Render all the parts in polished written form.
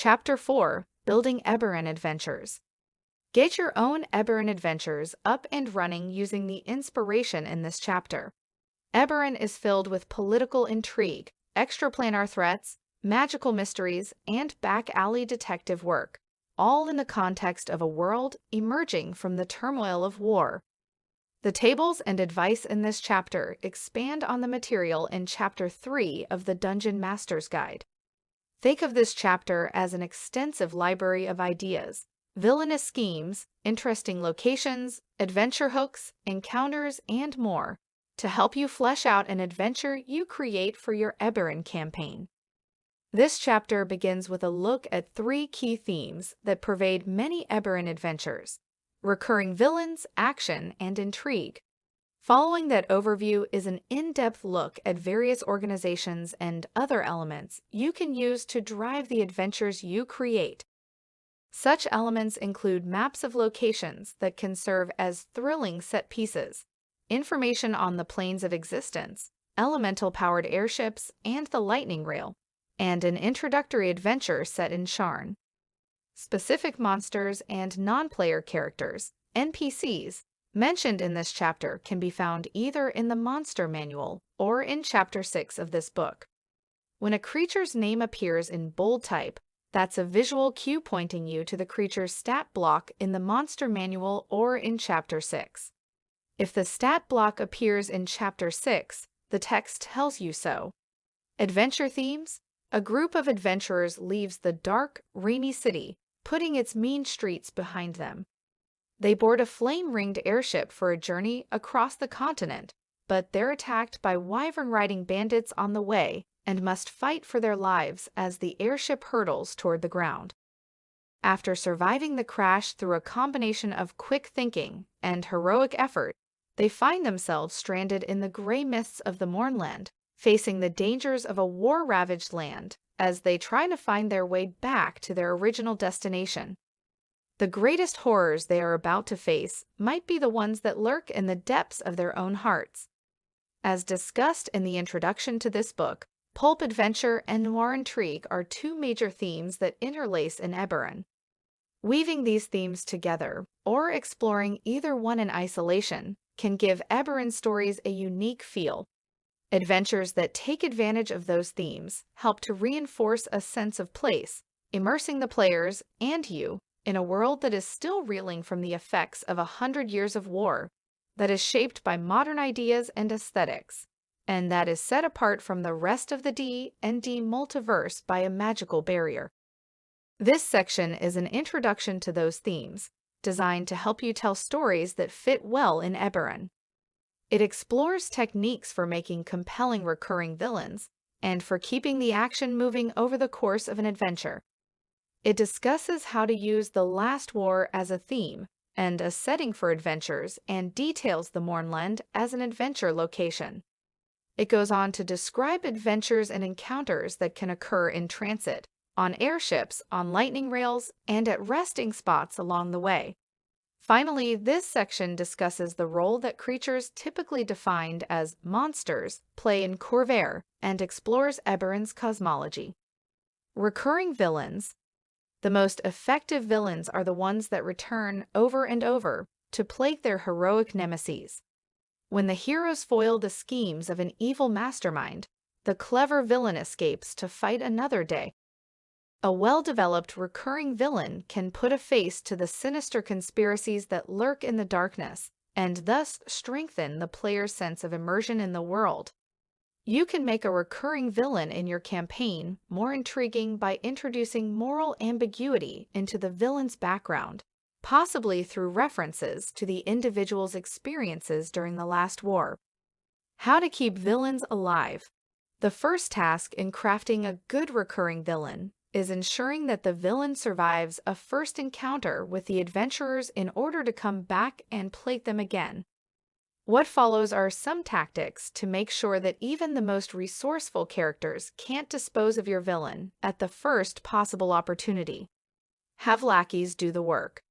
Chapter 4: Building Eberron Adventures. Get your own Eberron adventures up and running using the inspiration in this chapter. Eberron is filled with political intrigue, extraplanar threats, magical mysteries, and back-alley detective work, all in the context of a world emerging from the turmoil of war. The tables and advice in this chapter expand on the material in Chapter 3 of the Dungeon Master's Guide. Think of this chapter as an extensive library of ideas, villainous schemes, interesting locations, adventure hooks, encounters, and more, to help you flesh out an adventure you create for your Eberron campaign. This chapter begins with a look at 3 key themes that pervade many Eberron adventures: recurring villains, action, and intrigue. Following that overview is an in-depth look at various organizations and other elements you can use to drive the adventures you create. Such elements include maps of locations that can serve as thrilling set pieces, information on the planes of existence, elemental-powered airships, and the lightning rail, and an introductory adventure set in Sharn. Specific monsters and non-player characters, NPCs, mentioned in this chapter can be found either in the Monster Manual or in Chapter 6 of this book. When a creature's name appears in bold type, that's a visual cue pointing you to the creature's stat block in the Monster Manual or in Chapter 6. If the stat block appears in Chapter 6, the text tells you so. Adventure themes: a group of adventurers leaves the dark, rainy city, putting its mean streets behind them. They board a flame-ringed airship for a journey across the continent, but they're attacked by wyvern-riding bandits on the way and must fight for their lives as the airship hurtles toward the ground. After surviving the crash through a combination of quick thinking and heroic effort, they find themselves stranded in the gray mists of the Mournland, facing the dangers of a war-ravaged land as they try to find their way back to their original destination. The greatest horrors they are about to face might be the ones that lurk in the depths of their own hearts. As discussed in the introduction to this book, pulp adventure and noir intrigue are 2 major themes that interlace in Eberron. Weaving these themes together, or exploring either one in isolation, can give Eberron stories a unique feel. Adventures that take advantage of those themes help to reinforce a sense of place, immersing the players and you in a world that is still reeling from the effects of 100 years of war, that is shaped by modern ideas and aesthetics, and that is set apart from the rest of the D&D multiverse by a magical barrier. This section is an introduction to those themes, designed to help you tell stories that fit well in Eberron. It explores techniques for making compelling recurring villains, and for keeping the action moving over the course of an adventure. It discusses how to use the last war as a theme and a setting for adventures, and details the Mournland as an adventure location. It goes on to describe adventures and encounters that can occur in transit, on airships, on lightning rails, and at resting spots along the way. Finally, this section discusses the role that creatures typically defined as monsters play in Khorvaire and explores Eberron's cosmology. Recurring villains. The most effective villains are the ones that return over and over to plague their heroic nemeses. When the heroes foil the schemes of an evil mastermind, the clever villain escapes to fight another day. A well-developed recurring villain can put a face to the sinister conspiracies that lurk in the darkness, and thus strengthen the player's sense of immersion in the world. You can make a recurring villain in your campaign more intriguing by introducing moral ambiguity into the villain's background, possibly through references to the individual's experiences during the last war. How to keep villains alive. The first task in crafting a good recurring villain is ensuring that the villain survives a first encounter with the adventurers in order to come back and plague them again. What follows are some tactics to make sure that even the most resourceful characters can't dispose of your villain at the first possible opportunity. Have lackeys do the work.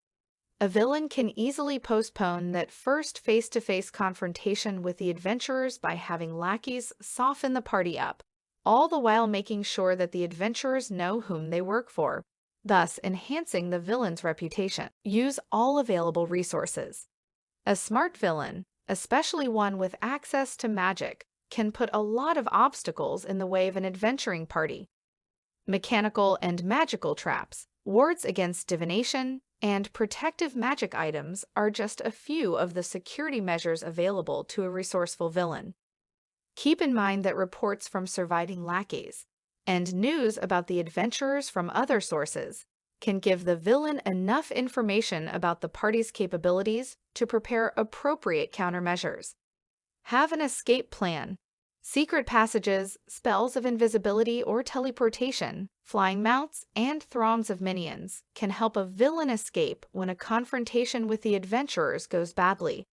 A villain can easily postpone that first face-to-face confrontation with the adventurers by having lackeys soften the party up, all the while making sure that the adventurers know whom they work for. thus enhancing the villain's reputation. Use all available resources. A smart villain, especially one with access to magic, can put a lot of obstacles in the way of an adventuring party. Mechanical and magical traps, wards against divination, and protective magic items are just a few of the security measures available to a resourceful villain. Keep in mind that reports from surviving lackeys and news about the adventurers from other sources can give the villain enough information about the party's capabilities to prepare appropriate countermeasures. Have an escape plan. Secret passages, spells of invisibility or teleportation, flying mounts, and throngs of minions can help a villain escape when a confrontation with the adventurers goes badly.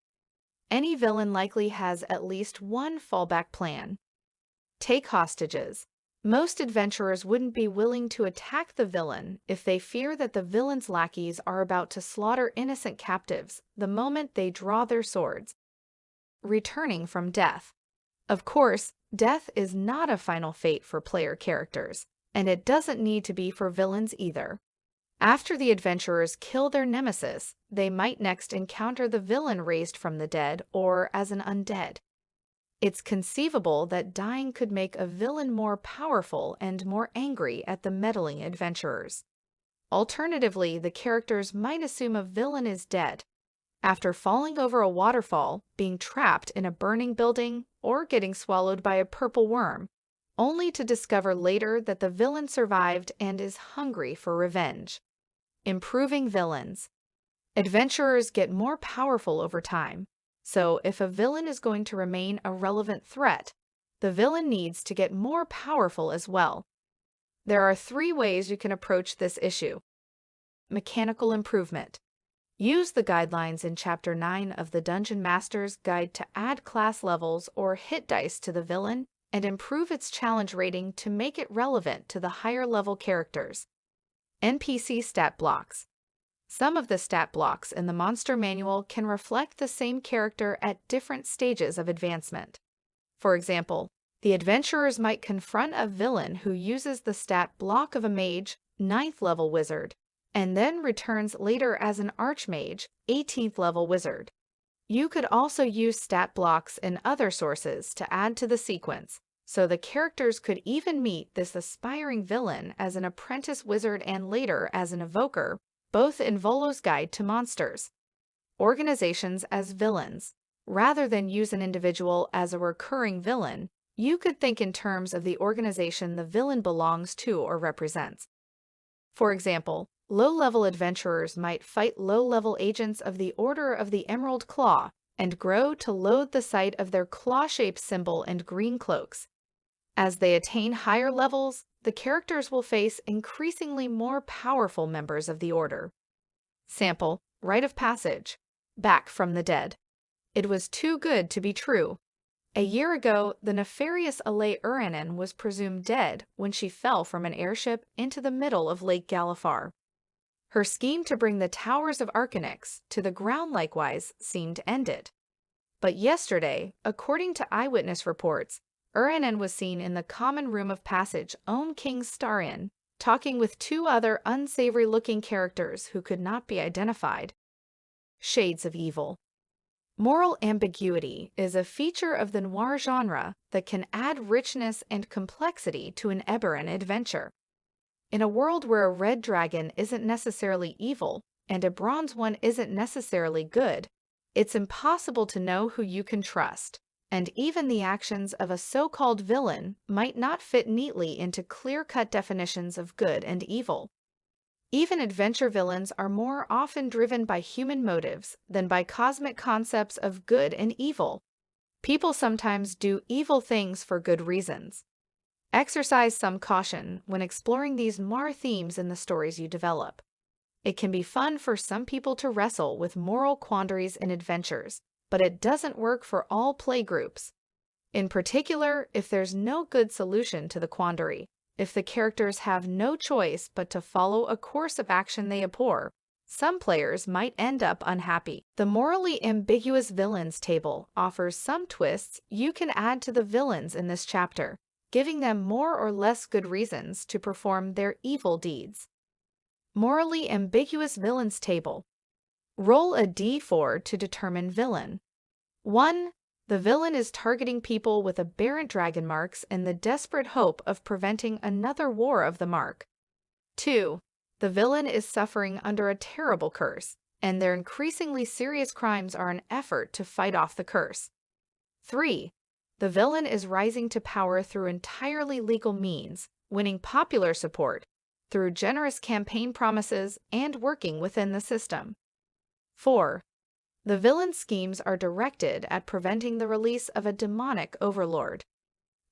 Any villain likely has at least one fallback plan. Take hostages. Most adventurers wouldn't be willing to attack the villain if they fear that the villain's lackeys are about to slaughter innocent captives the moment they draw their swords. Returning from death. Of course, death is not a final fate for player characters, and it doesn't need to be for villains either. After the adventurers kill their nemesis, they might next encounter the villain raised from the dead or as an undead. It's conceivable that dying could make a villain more powerful and more angry at the meddling adventurers. Alternatively, the characters might assume a villain is dead after falling over a waterfall, being trapped in a burning building, or getting swallowed by a purple worm, only to discover later that the villain survived and is hungry for revenge. Improving villains. Adventurers get more powerful over time, so if a villain is going to remain a relevant threat, the villain needs to get more powerful as well. There are 3 ways you can approach this issue. Mechanical improvement. Use the guidelines in Chapter 9 of the Dungeon Master's Guide to add class levels or hit dice to the villain and improve its challenge rating to make it relevant to the higher level characters. NPC stat blocks. Some of the stat blocks in the monster manual can reflect the same character at different stages of advancement. For example, the adventurers might confront a villain who uses the stat block of a mage, 9th level wizard, and then returns later as an archmage, 18th level wizard. You could also use stat blocks in other sources to add to the sequence, so the characters could even meet this aspiring villain as an apprentice wizard and later as an evoker, both in Volo's Guide to Monsters. Organizations as villains. Rather than use an individual as a recurring villain, you could think in terms of the organization the villain belongs to or represents. For example, low-level adventurers might fight low-level agents of the Order of the Emerald Claw and grow to loathe the sight of their claw-shaped symbol and green cloaks. As they attain higher levels, the characters will face increasingly more powerful members of the Order. Sample, Rite of Passage. Back from the dead. It was too good to be true. A year ago, the nefarious Eberron was presumed dead when she fell from an airship into the middle of Lake Galifar. Her scheme to bring the towers of Arcanix to the ground likewise seemed ended. But yesterday, according to eyewitness reports, Eberron was seen in the common room of passage Own King Starion, talking with 2 other unsavory-looking characters who could not be identified. Shades of evil. Moral ambiguity is a feature of the noir genre that can add richness and complexity to an Eberron adventure. In a world where a red dragon isn't necessarily evil and a bronze one isn't necessarily good, it's impossible to know who you can trust, and even the actions of a so-called villain might not fit neatly into clear-cut definitions of good and evil. Even adventure villains are more often driven by human motives than by cosmic concepts of good and evil. People sometimes do evil things for good reasons. Exercise some caution when exploring these noir themes in the stories you develop. It can be fun for some people to wrestle with moral quandaries in adventures, but it doesn't work for all play groups. In particular, if there's no good solution to the quandary, if the characters have no choice but to follow a course of action they abhor, some players might end up unhappy. The morally ambiguous villains table offers some twists you can add to the villains in this chapter, giving them more or less good reasons to perform their evil deeds. Morally ambiguous villains table. Roll a d4 to determine villain. 1. The villain is targeting people with aberrant dragon marks in the desperate hope of preventing another war of the mark. 2. The villain is suffering under a terrible curse, and their increasingly serious crimes are an effort to fight off the curse. 3. The villain is rising to power through entirely legal means, winning popular support, through generous campaign promises, and working within the system. 4. The villain's schemes are directed at preventing the release of a demonic overlord.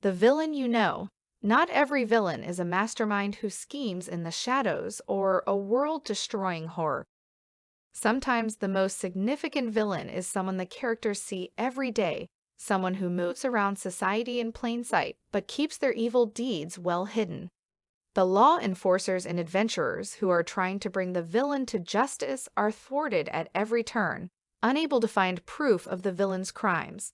The villain you know. Not every villain is a mastermind who schemes in the shadows or a world-destroying horror. Sometimes the most significant villain is someone the characters see every day, someone who moves around society in plain sight but keeps their evil deeds well hidden. The law enforcers and adventurers who are trying to bring the villain to justice are thwarted at every turn, unable to find proof of the villain's crimes.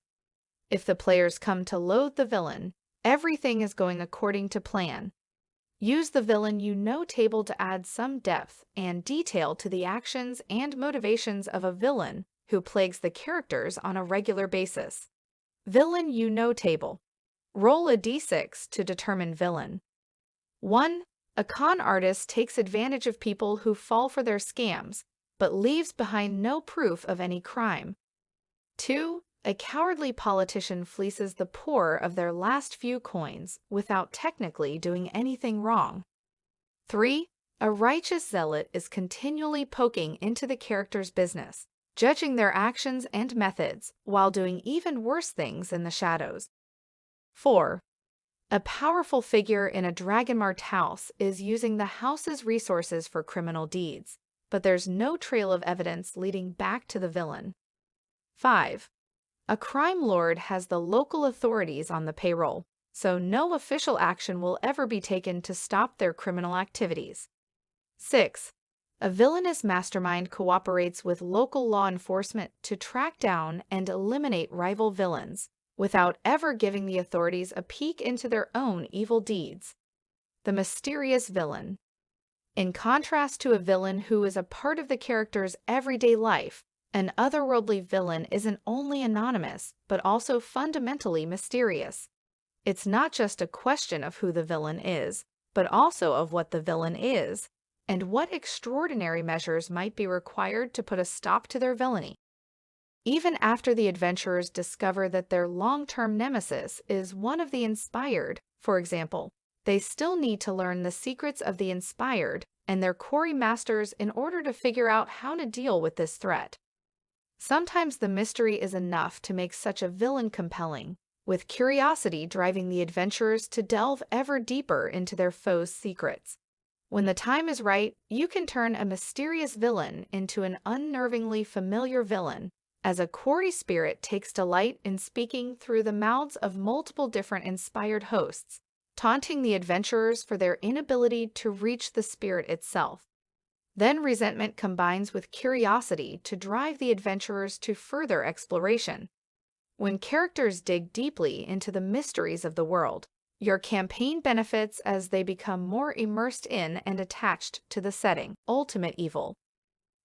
If the players come to loathe the villain, everything is going according to plan. Use the villain you know table to add some depth and detail to the actions and motivations of a villain who plagues the characters on a regular basis. Villain you know table. Roll a d6 to determine villain. 1. A con artist takes advantage of people who fall for their scams, but leaves behind no proof of any crime. 2. A cowardly politician fleeces the poor of their last few coins without technically doing anything wrong. 3. A righteous zealot is continually poking into the character's business, judging their actions and methods while doing even worse things in the shadows. 4. A powerful figure in a Dragonmarked house is using the house's resources for criminal deeds, but there's no trail of evidence leading back to the villain. 5. A crime lord has the local authorities on the payroll, so no official action will ever be taken to stop their criminal activities. 6. A villainous mastermind cooperates with local law enforcement to track down and eliminate rival villains, without ever giving the authorities a peek into their own evil deeds. The mysterious villain. In contrast to a villain who is a part of the character's everyday life, an otherworldly villain isn't only anonymous, but also fundamentally mysterious. It's not just a question of who the villain is, but also of what the villain is, and what extraordinary measures might be required to put a stop to their villainy. Even after the adventurers discover that their long-term nemesis is one of the inspired, for example, they still need to learn the secrets of the inspired and their quarry masters in order to figure out how to deal with this threat. Sometimes the mystery is enough to make such a villain compelling, with curiosity driving the adventurers to delve ever deeper into their foe's secrets. When the time is right, you can turn a mysterious villain into an unnervingly familiar villain, as a quarry spirit takes delight in speaking through the mouths of multiple different inspired hosts, taunting the adventurers for their inability to reach the spirit itself. Then resentment combines with curiosity to drive the adventurers to further exploration. When characters dig deeply into the mysteries of the world, your campaign benefits as they become more immersed in and attached to the setting. Ultimate evil.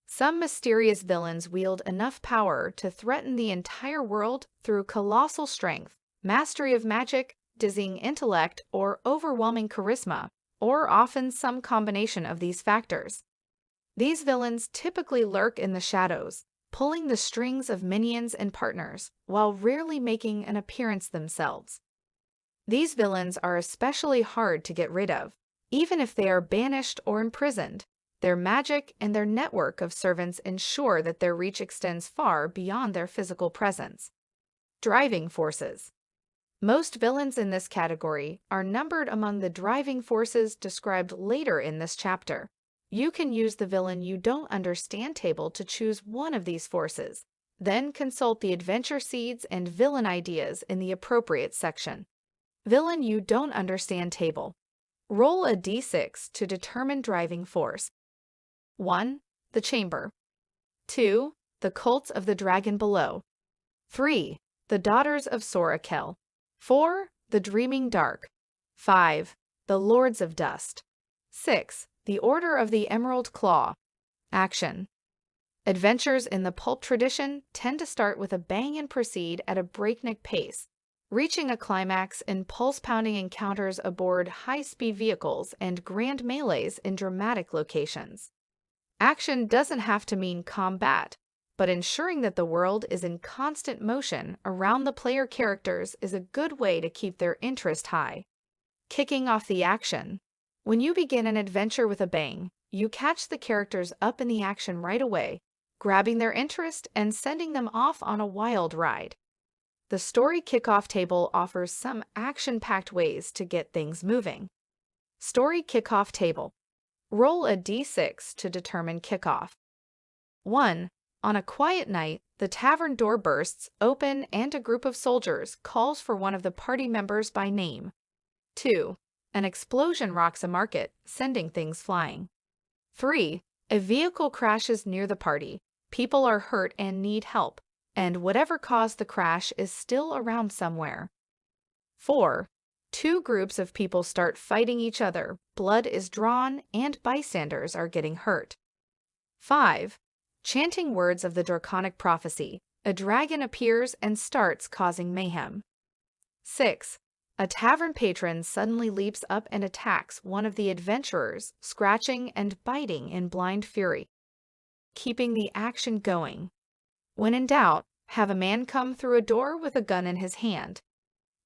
Some mysterious villains wield enough power to threaten the entire world through colossal strength, mastery of magic, dizzying intellect, or overwhelming charisma, or often some combination of these factors. These villains typically lurk in the shadows, pulling the strings of minions and partners, while rarely making an appearance themselves. These villains are especially hard to get rid of, even if they are banished or imprisoned. Their magic and their network of servants ensure that their reach extends far beyond their physical presence. Driving forces. Most villains in this category are numbered among the driving forces described later in this chapter. You can use the villain you don't understand table to choose one of these forces, then consult the adventure seeds and villain ideas in the appropriate section. Villain you don't understand table. Roll a d6 to determine driving force. 1. The Chamber. 2. The Cults of the Dragon Below. 3. The Daughters of Sorakel. 4. The Dreaming Dark. 5. The Lords of Dust. 6. The Order of the Emerald Claw. Action. Adventures in the pulp tradition tend to start with a bang and proceed at a breakneck pace, reaching a climax in pulse-pounding encounters aboard high-speed vehicles and grand melees in dramatic locations. Action doesn't have to mean combat, but ensuring that the world is in constant motion around the player characters is a good way to keep their interest high. Kicking off the action. When you begin an adventure with a bang, you catch the characters up in the action right away, grabbing their interest and sending them off on a wild ride. The story kickoff table offers some action-packed ways to get things moving. Story kickoff table. Roll a d6 to determine kickoff. 1. On a quiet night, the tavern door bursts open and a group of soldiers calls for one of the party members by name. 2. An explosion rocks a market, sending things flying. 3. A vehicle crashes near the party. People are hurt and need help, and whatever caused the crash is still around somewhere. 4. Two groups of people start fighting each other, blood is drawn, and bystanders are getting hurt. 5. Chanting words of the draconic prophecy, a dragon appears and starts causing mayhem. 6. A tavern patron suddenly leaps up and attacks one of the adventurers, scratching and biting in blind fury. Keeping the action going. When in doubt, have a man come through a door with a gun in his hand.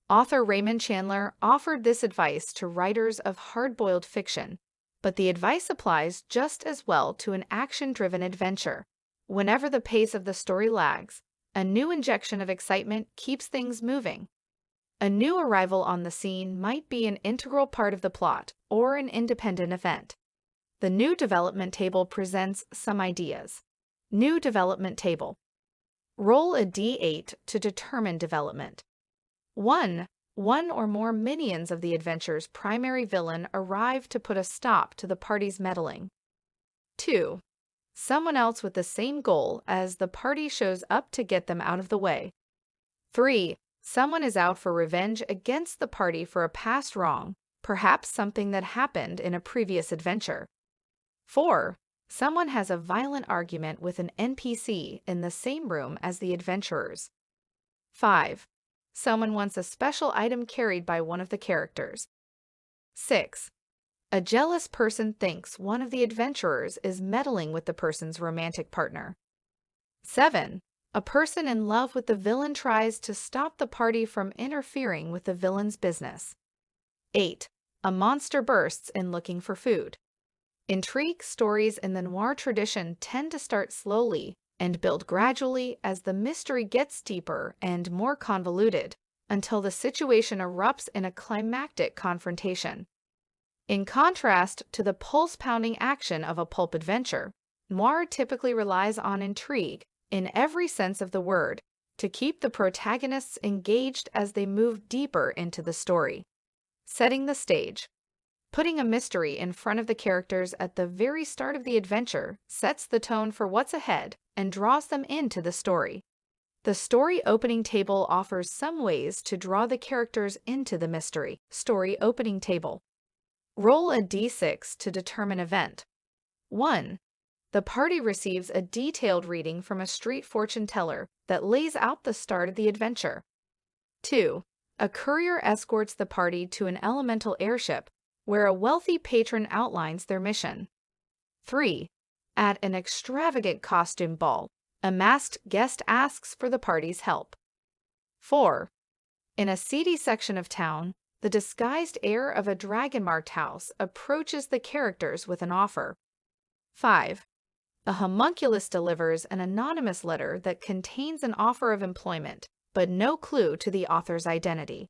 Author Raymond Chandler offered this advice to writers of hard-boiled fiction, but the advice applies just as well to an action-driven adventure. Whenever the pace of the story lags, a new injection of excitement keeps things moving. A new arrival on the scene might be an integral part of the plot or an independent event. The new development table presents some ideas. New development table. Roll a d8 to determine development. 1. One or more minions of the adventure's primary villain arrive to put a stop to the party's meddling. 2. Someone else with the same goal as the party shows up to get them out of the way. 3. Someone is out for revenge against the party for a past wrong, perhaps something that happened in a previous adventure. 4. Someone has a violent argument with an NPC in the same room as the adventurers. 5. Someone wants a special item carried by one of the characters. 6. A jealous person thinks one of the adventurers is meddling with the person's romantic partner. 7. A person in love with the villain tries to stop the party from interfering with the villain's business. 8. A monster bursts in looking for food. Intrigue stories in the noir tradition tend to start slowly and build gradually as the mystery gets deeper and more convoluted, until the situation erupts in a climactic confrontation. In contrast to the pulse-pounding action of a pulp adventure, noir typically relies on intrigue, in every sense of the word, to keep the protagonists engaged as they move deeper into the story. Setting the stage. Putting a mystery in front of the characters at the very start of the adventure sets the tone for what's ahead and draws them into the story. The story opening table offers some ways to draw the characters into the mystery. Story opening table. Roll a d6 to determine event. 1. The party receives a detailed reading from a street fortune teller that lays out the start of the adventure. 2. A courier escorts the party to an elemental airship where a wealthy patron outlines their mission. 3. At an extravagant costume ball, a masked guest asks for the party's help. 4. In a seedy section of town, the disguised heir of a Dragonmarked house approaches the characters with an offer. 5. A homunculus delivers an anonymous letter that contains an offer of employment, but no clue to the author's identity.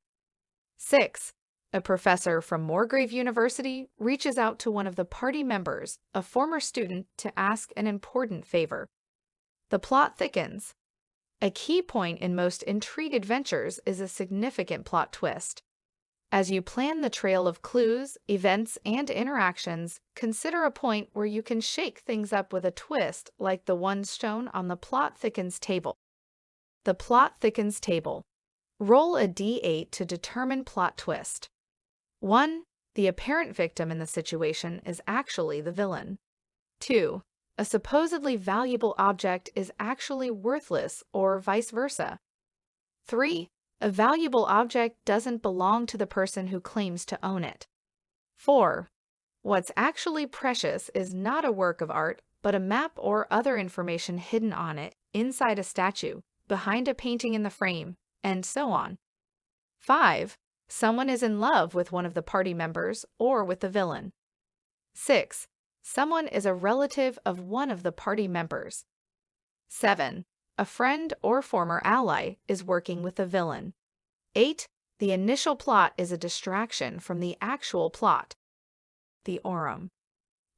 6. A professor from Moorgrave University reaches out to one of the party members, a former student, to ask an important favor. The plot thickens. A key point in most intrigue adventures is a significant plot twist. As you plan the trail of clues, events, and interactions, consider a point where you can shake things up with a twist like the ones shown on the Plot Thickens table. The Plot Thickens table. Roll a d8 to determine plot twist. 1. The apparent victim in the situation is actually the villain. 2. A supposedly valuable object is actually worthless or vice versa. 3. A valuable object doesn't belong to the person who claims to own it. 4. What's actually precious is not a work of art, but a map or other information hidden on it, inside a statue, behind a painting in the frame, and so on. 5. Someone is in love with one of the party members or with the villain. 6. Someone is a relative of one of the party members. 7. A friend or former ally is working with the villain. 8. The initial plot is a distraction from the actual plot. The Aurum.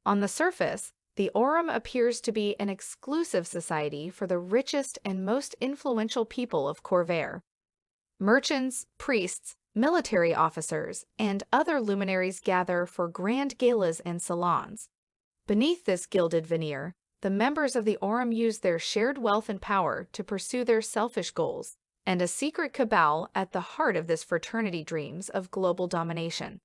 On the surface, the Aurum appears to be an exclusive society for the richest and most influential people of Khorvaire. Merchants, priests, military officers, and other luminaries gather for grand galas and salons. Beneath this gilded veneer, the members of the Aurum use their shared wealth and power to pursue their selfish goals, and a secret cabal at the heart of this fraternity dreams of global domination.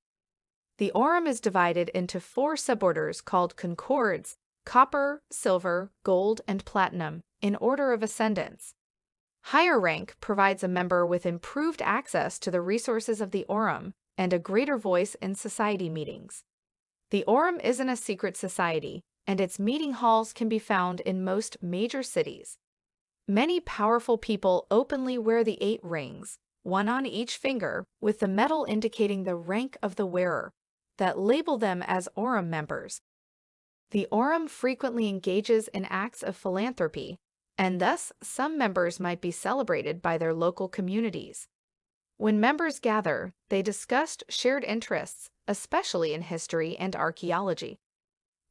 The Aurum is divided into 4 suborders called Concords: copper, silver, gold, and platinum, in order of ascendance. Higher rank provides a member with improved access to the resources of the Aurum and a greater voice in society meetings. The Aurum isn't a secret society, and its meeting halls can be found in most major cities. Many powerful people openly wear the 8 rings, one on each finger, with the metal indicating the rank of the wearer, that label them as Aurum members. The Aurum frequently engages in acts of philanthropy, and thus some members might be celebrated by their local communities. When members gather, they discussed shared interests, especially in history and archaeology.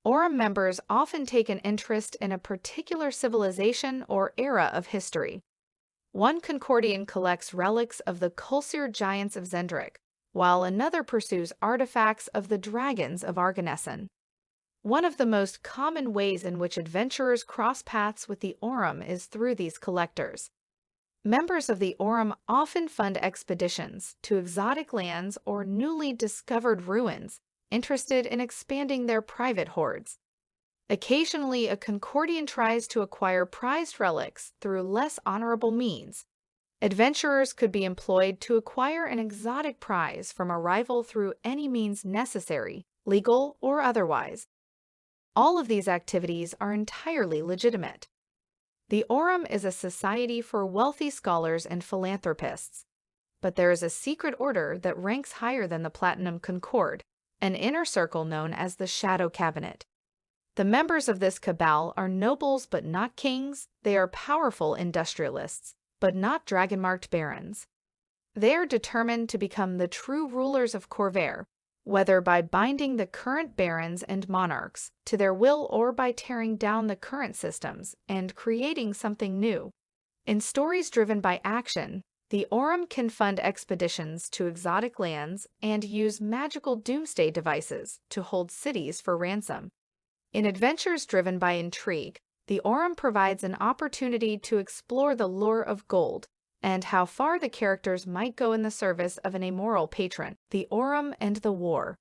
Aurum members often take an interest in a particular civilization or era of history. One Concordian collects relics of the Kulsir giants of Zendrik, while another pursues artifacts of the dragons of Arganessen. One of the most common ways in which adventurers cross paths with the Aurum is through these collectors. Members of the Aurum often fund expeditions to exotic lands or newly discovered ruins, interested in expanding their private hoards. Occasionally, a Concordian tries to acquire prized relics through less honorable means. Adventurers could be employed to acquire an exotic prize from a rival through any means necessary, legal or otherwise. All of these activities are entirely legitimate. The Aurum is a society for wealthy scholars and philanthropists. But there is a secret order that ranks higher than the Platinum Concord, an inner circle known as the Shadow Cabinet. The members of this cabal are nobles but not kings. They are powerful industrialists, but not dragonmarked barons. They are determined to become the true rulers of Khorvaire, whether by binding the current barons and monarchs to their will or by tearing down the current systems and creating something new. In stories driven by action, the Aurum can fund expeditions to exotic lands and use magical doomsday devices to hold cities for ransom. In adventures driven by intrigue, the Aurum provides an opportunity to explore the lure of gold and how far the characters might go in the service of an amoral patron. The Aurum and the War.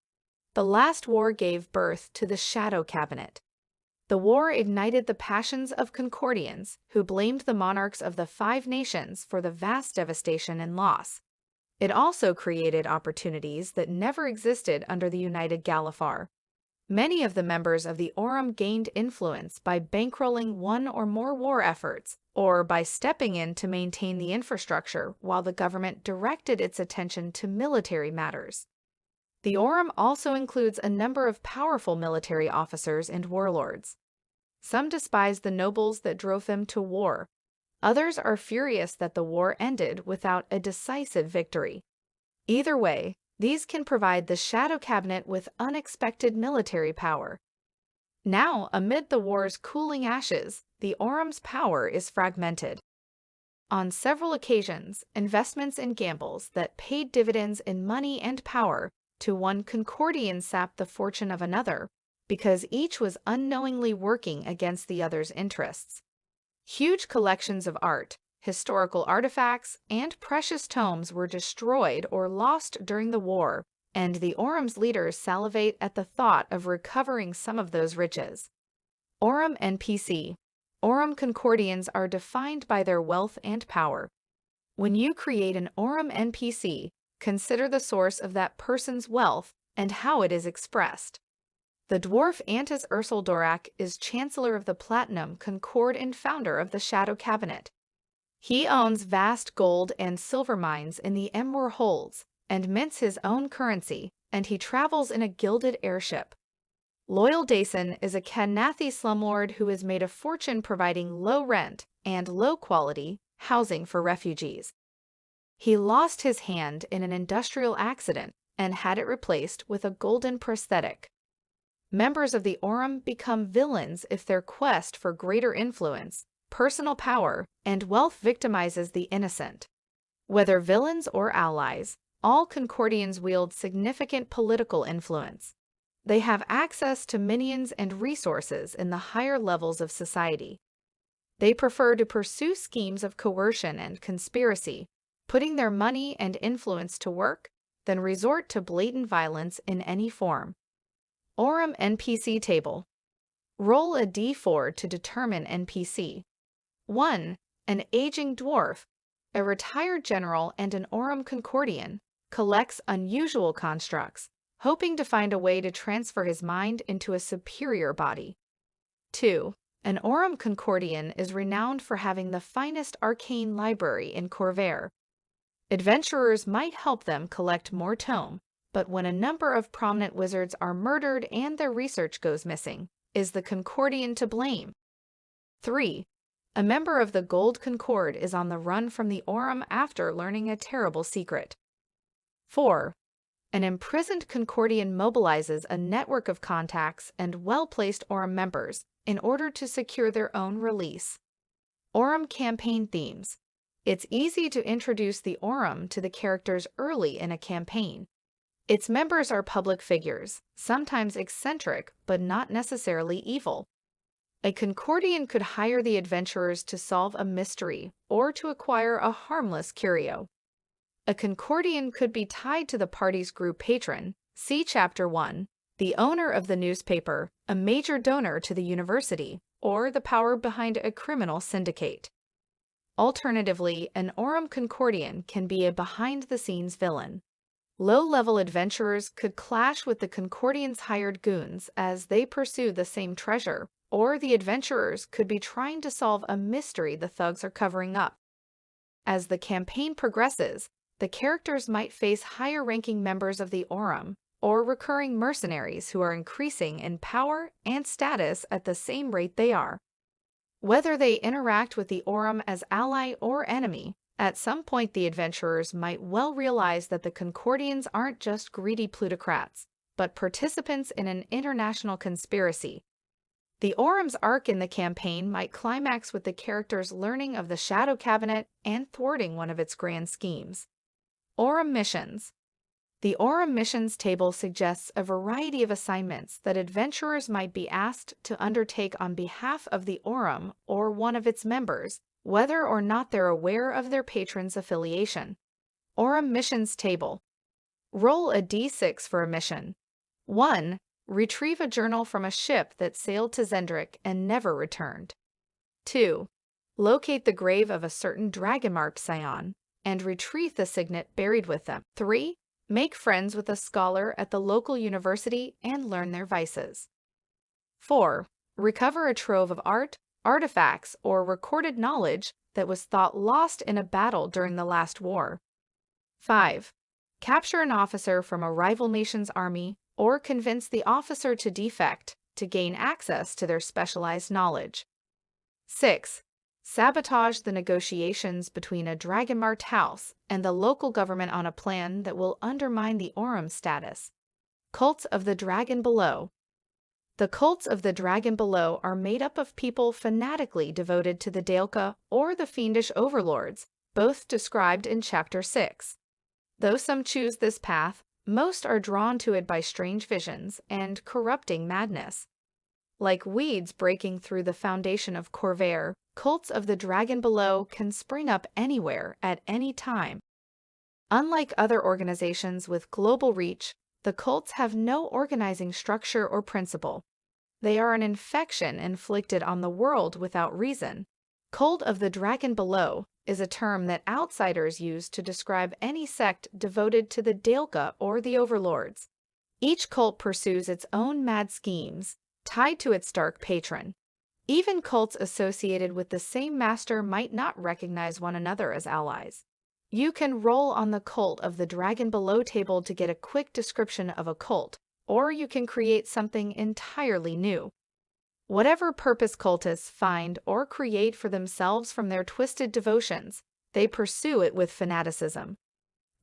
The last war gave birth to the Shadow Cabinet. The war ignited the passions of Concordians, who blamed the monarchs of the 5 nations for the vast devastation and loss. It also created opportunities that never existed under the United Galifar. Many of the members of the Aurum gained influence by bankrolling one or more war efforts, or by stepping in to maintain the infrastructure while the government directed its attention to military matters. The Aurum also includes a number of powerful military officers and warlords. Some despise the nobles that drove them to war. Others are furious that the war ended without a decisive victory. Either way, these can provide the Shadow Cabinet with unexpected military power. Now, amid the war's cooling ashes, the Aurum's power is fragmented. On several occasions, investments in gambles that paid dividends in money and power to one Concordian sapped the fortune of another, because each was unknowingly working against the other's interests. Huge collections of art, historical artifacts, and precious tomes were destroyed or lost during the war, and the Aurum's leaders salivate at the thought of recovering some of those riches. Aurum NPC. Aurum Concordians are defined by their wealth and power. When you create an Aurum NPC, consider the source of that person's wealth and how it is expressed. The dwarf Antis Ursuldorak is Chancellor of the Platinum Concord and founder of the Shadow Cabinet. He owns vast gold and silver mines in the Emwer Holds, and mints his own currency, and he travels in a gilded airship. Loyal Dason is a Kanathi slumlord who has made a fortune providing low rent and low-quality housing for refugees. He lost his hand in an industrial accident and had it replaced with a golden prosthetic. Members of the Aurum become villains if their quest for greater influence, personal power, and wealth victimizes the innocent. Whether villains or allies, all Concordians wield significant political influence. They have access to minions and resources in the higher levels of society. They prefer to pursue schemes of coercion and conspiracy, putting their money and influence to work, than resort to blatant violence in any form. Aurum NPC Table. Roll a d4 to determine NPC. 1. An aging dwarf, a retired general and an Aurum Concordian, collects unusual constructs, hoping to find a way to transfer his mind into a superior body. 2. An Aurum Concordian is renowned for having the finest arcane library in Corvair. Adventurers might help them collect more tome, but when a number of prominent wizards are murdered and their research goes missing, is the Concordian to blame? 3. A member of the Gold Concord is on the run from the Aurum after learning a terrible secret. 4. An imprisoned Concordian mobilizes a network of contacts and well-placed Aurum members in order to secure their own release. Aurum Campaign Themes. It's easy to introduce the Aurum to the characters early in a campaign. Its members are public figures, sometimes eccentric but not necessarily evil. A Concordian could hire the adventurers to solve a mystery or to acquire a harmless curio. A Concordian could be tied to the party's group patron, see Chapter 1, the owner of the newspaper, a major donor to the university, or the power behind a criminal syndicate. Alternatively, an Aurum Concordian can be a behind-the-scenes villain. Low-level adventurers could clash with the Concordians' hired goons as they pursue the same treasure, or the adventurers could be trying to solve a mystery the thugs are covering up. As the campaign progresses, the characters might face higher-ranking members of the Aurum, or recurring mercenaries who are increasing in power and status at the same rate they are. Whether they interact with the Aurum as ally or enemy, at some point the adventurers might well realize that the Concordians aren't just greedy plutocrats, but participants in an international conspiracy. The Aurum's arc in the campaign might climax with the characters learning of the Shadow Cabinet and thwarting one of its grand schemes. Aurum Missions. The Aurum Missions table suggests a variety of assignments that adventurers might be asked to undertake on behalf of the Aurum or one of its members, whether or not they're aware of their patron's affiliation. Aurum Missions Table. Roll a d6 for a mission. 1. Retrieve a journal from a ship that sailed to Zendrick and never returned. 2. Locate the grave of a certain Dragonmarked scion and retrieve the signet buried with them. 3. Make friends with a scholar at the local university and learn their vices. 4. Recover a trove of art, artifacts, or recorded knowledge that was thought lost in a battle during the last war. 5. Capture an officer from a rival nation's army or convince the officer to defect to gain access to their specialized knowledge. 6. Sabotage the negotiations between a Dragonmarked house and the local government on a plan that will undermine the Aurum status. Cults of the Dragon Below. The cults of the Dragon Below are made up of people fanatically devoted to the Daelka or the fiendish overlords, both described in Chapter 6. Though some choose this path, most are drawn to it by strange visions and corrupting madness. Like weeds breaking through the foundation of Corvair, cults of the Dragon Below can spring up anywhere at any time. Unlike other organizations with global reach, the cults have no organizing structure or principle. They are an infection inflicted on the world without reason. Cult of the Dragon Below is a term that outsiders use to describe any sect devoted to the Daelka or the overlords. Each cult pursues its own mad schemes, tied to its dark patron. Even cults associated with the same master might not recognize one another as allies. You can roll on the Cult of the Dragon Below table to get a quick description of a cult, or you can create something entirely new. Whatever purpose cultists find or create for themselves from their twisted devotions, they pursue it with fanaticism.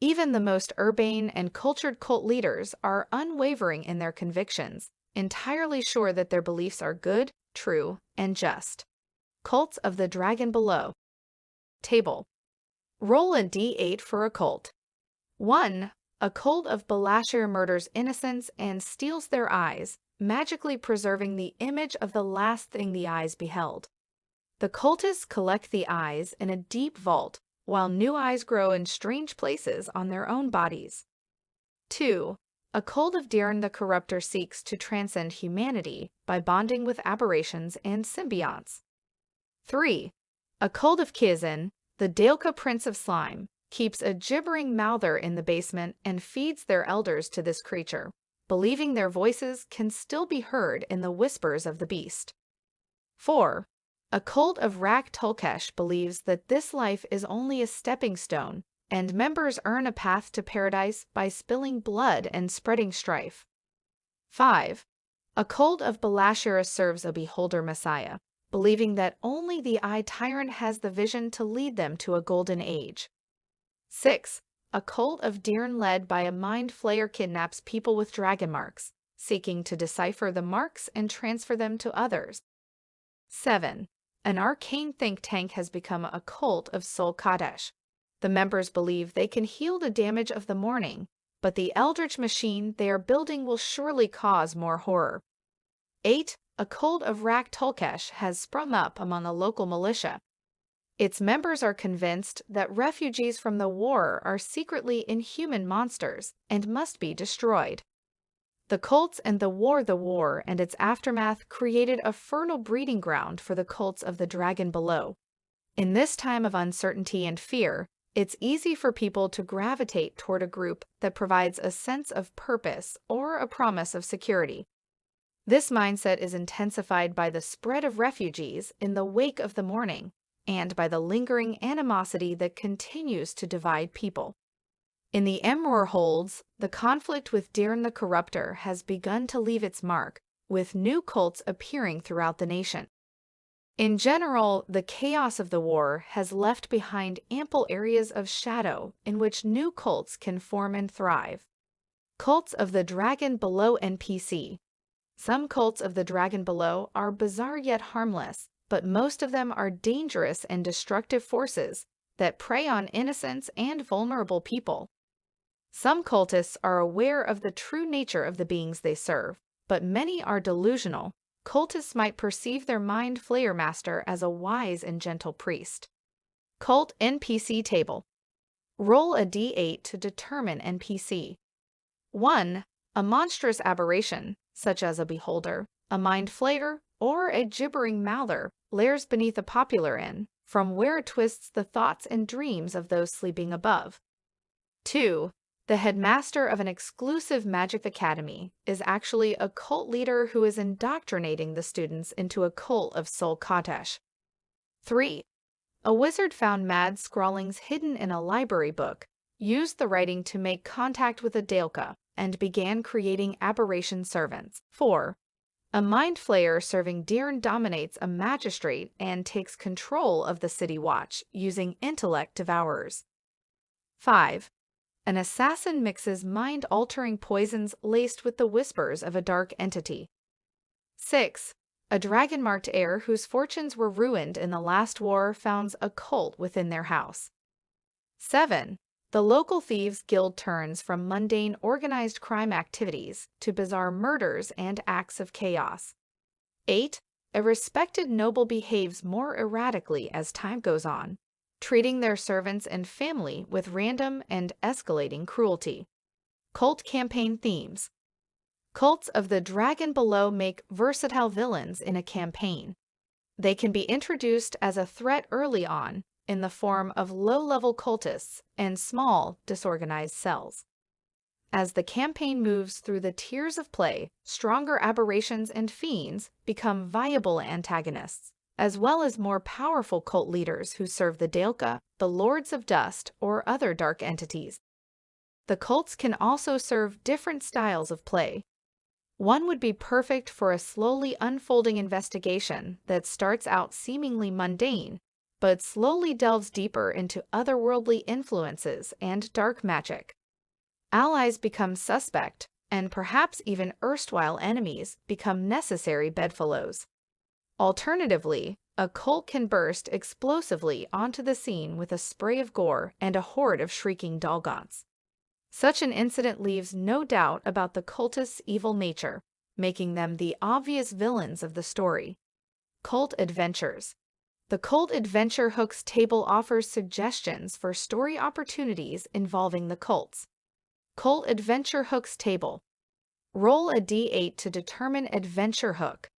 Even the most urbane and cultured cult leaders are unwavering in their convictions, entirely sure that their beliefs are good, true, and just. Cults of the Dragon Below. Table. Roll a d8 for a cult. 1. A cult of Belashir murders innocents and steals their eyes, magically preserving the image of the last thing the eyes beheld. The cultists collect the eyes in a deep vault, while new eyes grow in strange places on their own bodies. 2. A cult of Dhakaan the Corruptor seeks to transcend humanity by bonding with aberrations and symbionts. 3. A cult of Kizan, the Daelka Prince of Slime, keeps a gibbering mouther in the basement and feeds their elders to this creature, believing their voices can still be heard in the whispers of the beast. 4. A cult of Rak Tulkesh believes that this life is only a stepping stone, and members earn a path to paradise by spilling blood and spreading strife. 5. A cult of Belashir serves a beholder messiah, believing that only the Eye Tyrant has the vision to lead them to a golden age. 6. A cult of Dhakaan led by a mind flayer kidnaps people with dragon marks, seeking to decipher the marks and transfer them to others. 7. An arcane think tank has become a cult of Sol Kadesh. The members believe they can heal the damage of the morning, but the eldritch machine they are building will surely cause more horror. 8. A cult of Rak Tulkesh has sprung up among the local militia. Its members are convinced that refugees from the war are secretly inhuman monsters and must be destroyed. The cults and the war and its aftermath created a fertile breeding ground for the cults of the Dragon Below. In this time of uncertainty and fear, it's easy for people to gravitate toward a group that provides a sense of purpose or a promise of security. This mindset is intensified by the spread of refugees in the wake of the morning, and by the lingering animosity that continues to divide people. In the Emror Holds, the conflict with Dhakaan the Corruptor has begun to leave its mark, with new cults appearing throughout the nation. In general, the chaos of the war has left behind ample areas of shadow in which new cults can form and thrive. Cults of the Dragon Below NPC. Some cults of the Dragon Below are bizarre yet harmless, but most of them are dangerous and destructive forces that prey on innocents and vulnerable people. Some cultists are aware of the true nature of the beings they serve, but many are delusional. Cultists might perceive their mind flayer master as a wise and gentle priest. Cult NPC Table. Roll a d8 to determine NPC. 1. A monstrous aberration, such as a beholder, a mind flayer, or a gibbering mouther, lairs beneath a popular inn, from where it twists the thoughts and dreams of those sleeping above. 2. The headmaster of an exclusive magic academy is actually a cult leader who is indoctrinating the students into a cult of Sol Kadesh. 3. A wizard found mad scrawlings hidden in a library book, used the writing to make contact with a Daelka, and began creating aberration servants. 4. A mind flayer serving Dhakaan dominates a magistrate and takes control of the city watch using intellect devourers. 5. An assassin mixes mind-altering poisons laced with the whispers of a dark entity. 6. A Dragonmarked heir whose fortunes were ruined in the last war founds a cult within their house. 7. The local thieves guild turns from mundane organized crime activities to bizarre murders and acts of chaos. 8. A respected noble behaves more erratically as time goes on, treating their servants and family with random and escalating cruelty. Cult campaign themes. Cults of the Dragon below make versatile villains in a campaign. They can be introduced as a threat early on, in the form of low-level cultists and small, disorganized cells. As the campaign moves through the tiers of play, stronger aberrations and fiends become viable antagonists, as well as more powerful cult leaders who serve the Dhakaan, the Lords of Dust, or other dark entities. The cults can also serve different styles of play. One would be perfect for a slowly unfolding investigation that starts out seemingly mundane, but slowly delves deeper into otherworldly influences and dark magic. Allies become suspect, and perhaps even erstwhile enemies become necessary bedfellows. Alternatively, a cult can burst explosively onto the scene with a spray of gore and a horde of shrieking Dalgots. Such an incident leaves no doubt about the cultists' evil nature, making them the obvious villains of the story. Cult adventures. The Cult Adventure Hooks table offers suggestions for story opportunities involving the cults. Cult Adventure Hooks table. Roll a d8 to determine adventure hook.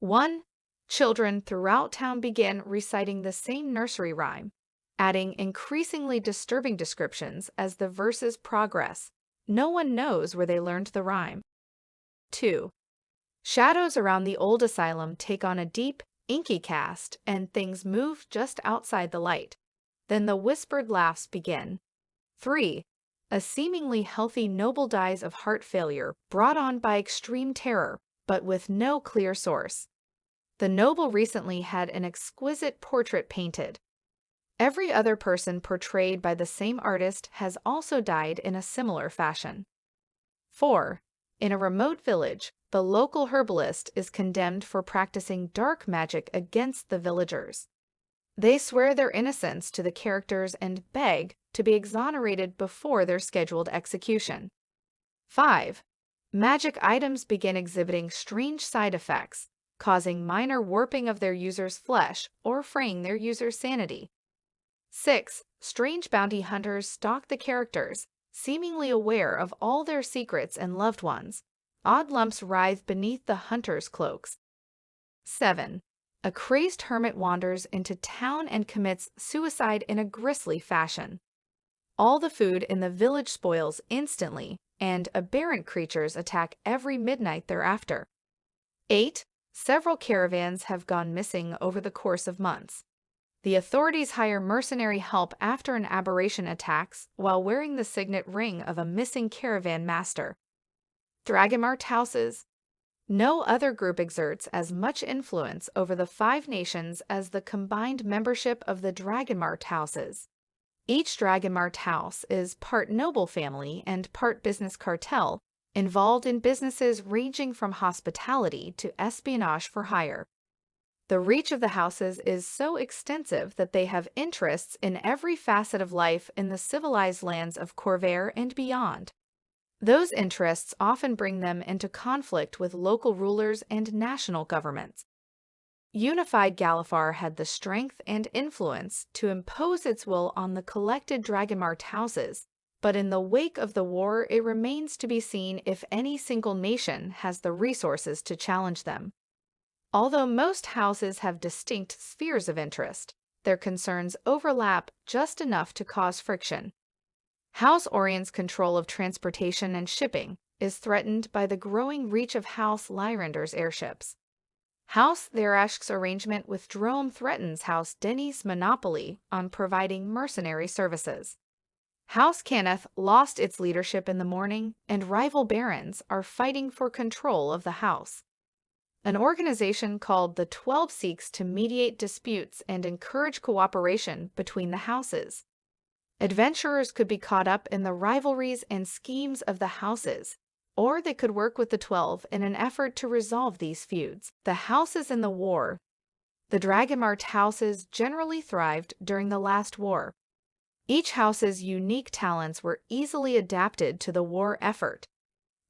1. Children throughout town begin reciting the same nursery rhyme, adding increasingly disturbing descriptions as the verses progress. No one knows where they learned the rhyme. 2. Shadows around the old asylum take on a deep, inky cast, and things move just outside the light. Then the whispered laughs begin. 3. A seemingly healthy noble dies of heart failure brought on by extreme terror, but with no clear source. The noble recently had an exquisite portrait painted. Every other person portrayed by the same artist has also died in a similar fashion. 4. In a remote village, the local herbalist is condemned for practicing dark magic against the villagers. They swear their innocence to the characters and beg to be exonerated before their scheduled execution. 5. Magic items begin exhibiting strange side effects, causing minor warping of their user's flesh or fraying their user's sanity. 6. Strange bounty hunters stalk the characters, seemingly aware of all their secrets and loved ones. Odd lumps writhe beneath the hunters' cloaks. 7. A crazed hermit wanders into town and commits suicide in a grisly fashion. All the food in the village spoils instantly, and aberrant creatures attack every midnight thereafter. 8. Several caravans have gone missing over the course of months. The authorities hire mercenary help after an aberration attacks while wearing the signet ring of a missing caravan master. Dragonmarked Houses. No other group exerts as much influence over the 5 nations as the combined membership of the Dragonmarked Houses. Each Dragonmarked House is part noble family and part business cartel, involved in businesses ranging from hospitality to espionage for hire. The reach of the houses is so extensive that they have interests in every facet of life in the civilized lands of Corvair and beyond. Those interests often bring them into conflict with local rulers and national governments. Unified Galifar had the strength and influence to impose its will on the collected Dragonmarked houses, but in the wake of the war it remains to be seen if any single nation has the resources to challenge them. Although most houses have distinct spheres of interest, their concerns overlap just enough to cause friction. House Orion's control of transportation and shipping is threatened by the growing reach of House Lyrander's airships. House Therashk's arrangement with Droaam threatens House Denny's monopoly on providing mercenary services. House Canneth lost its leadership in the morning, and rival barons are fighting for control of the house. An organization called the 12 seeks to mediate disputes and encourage cooperation between the houses. Adventurers could be caught up in the rivalries and schemes of the houses, or they could work with the 12 in an effort to resolve these feuds. The houses in the war. The Dragonmarked houses generally thrived during the last war. Each house's unique talents were easily adapted to the war effort.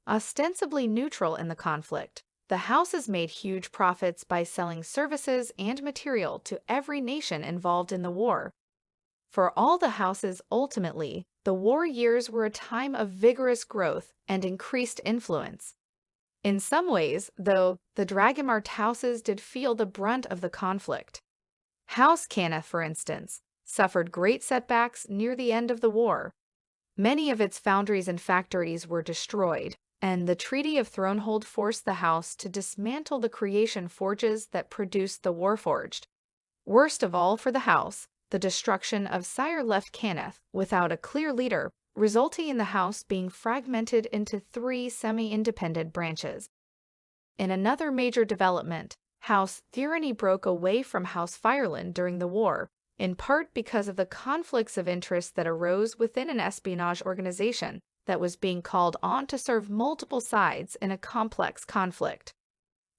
Ostensibly neutral in the conflict, the houses made huge profits by selling services and material to every nation involved in the war. For all the houses, ultimately, the war years were a time of vigorous growth and increased influence. In some ways, though, the Dragonmarked houses did feel the brunt of the conflict. House Cannith, for instance, suffered great setbacks near the end of the war. Many of its foundries and factories were destroyed, and the Treaty of Thronehold forced the house to dismantle the creation forges that produced the Warforged. Worst of all for the house, the destruction of Sire left Cannith without a clear leader, resulting in the house being fragmented into 3 semi-independent branches. In another major development, House Tyranny broke away from House Fireland during the war, in part because of the conflicts of interest that arose within an espionage organization that was being called on to serve multiple sides in a complex conflict.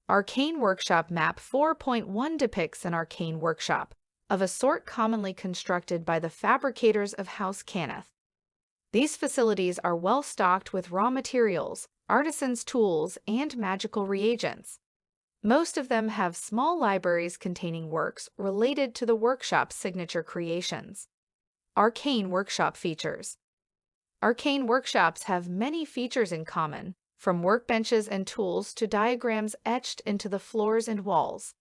Arcane Workshop Map 4.1 depicts an arcane workshop, of a sort commonly constructed by the fabricators of House Cannith. These facilities are well stocked with raw materials, artisans' tools, and magical reagents. Most of them have small libraries containing works related to the workshop's signature creations. Arcane Workshop Features. Arcane workshops have many features in common, from workbenches and tools to diagrams etched into the floors and walls.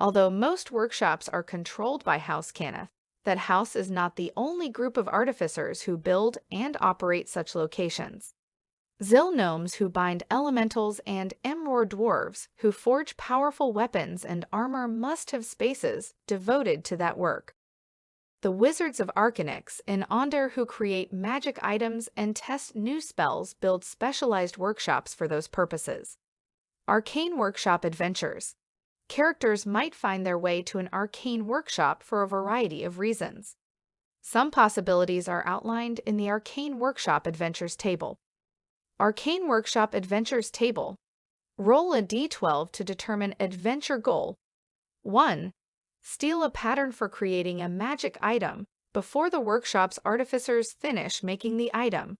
Although most workshops are controlled by House Cannith, that house is not the only group of artificers who build and operate such locations. Zil gnomes who bind elementals and Emror dwarves who forge powerful weapons and armor must have spaces devoted to that work. The Wizards of Arcanix in Onder who create magic items and test new spells build specialized workshops for those purposes. Arcane Workshop Adventures. Characters might find their way to an arcane workshop for a variety of reasons. Some possibilities are outlined in the Arcane Workshop Adventures table. Arcane Workshop Adventures table. Roll a d12 to determine adventure goal. 1. Steal a pattern for creating a magic item before the workshop's artificers finish making the item.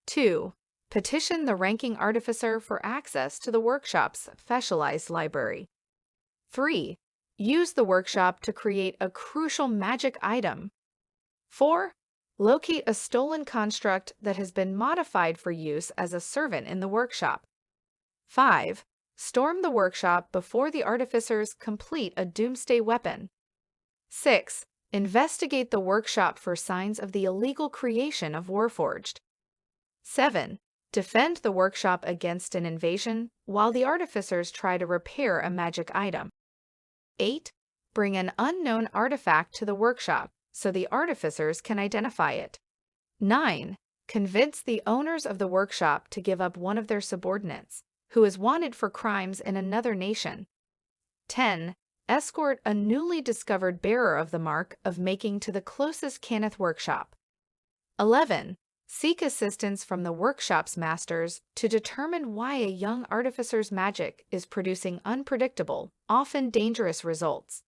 2. Petition the ranking artificer for access to the workshop's specialized library. 3. Use the workshop to create a crucial magic item. 4. Locate a stolen construct that has been modified for use as a servant in the workshop. 5. Storm the workshop before the artificers complete a doomsday weapon. 6. Investigate the workshop for signs of the illegal creation of Warforged. 7. Defend the workshop against an invasion while the artificers try to repair a magic item. 8. Bring an unknown artifact to the workshop so the artificers can identify it. 9. Convince the owners of the workshop to give up one of their subordinates, who is wanted for crimes in another nation. 10. Escort a newly discovered bearer of the mark of making to the closest Cannith workshop. 11. Seek assistance from the workshop's masters to determine why a young artificer's magic is producing unpredictable, often dangerous results.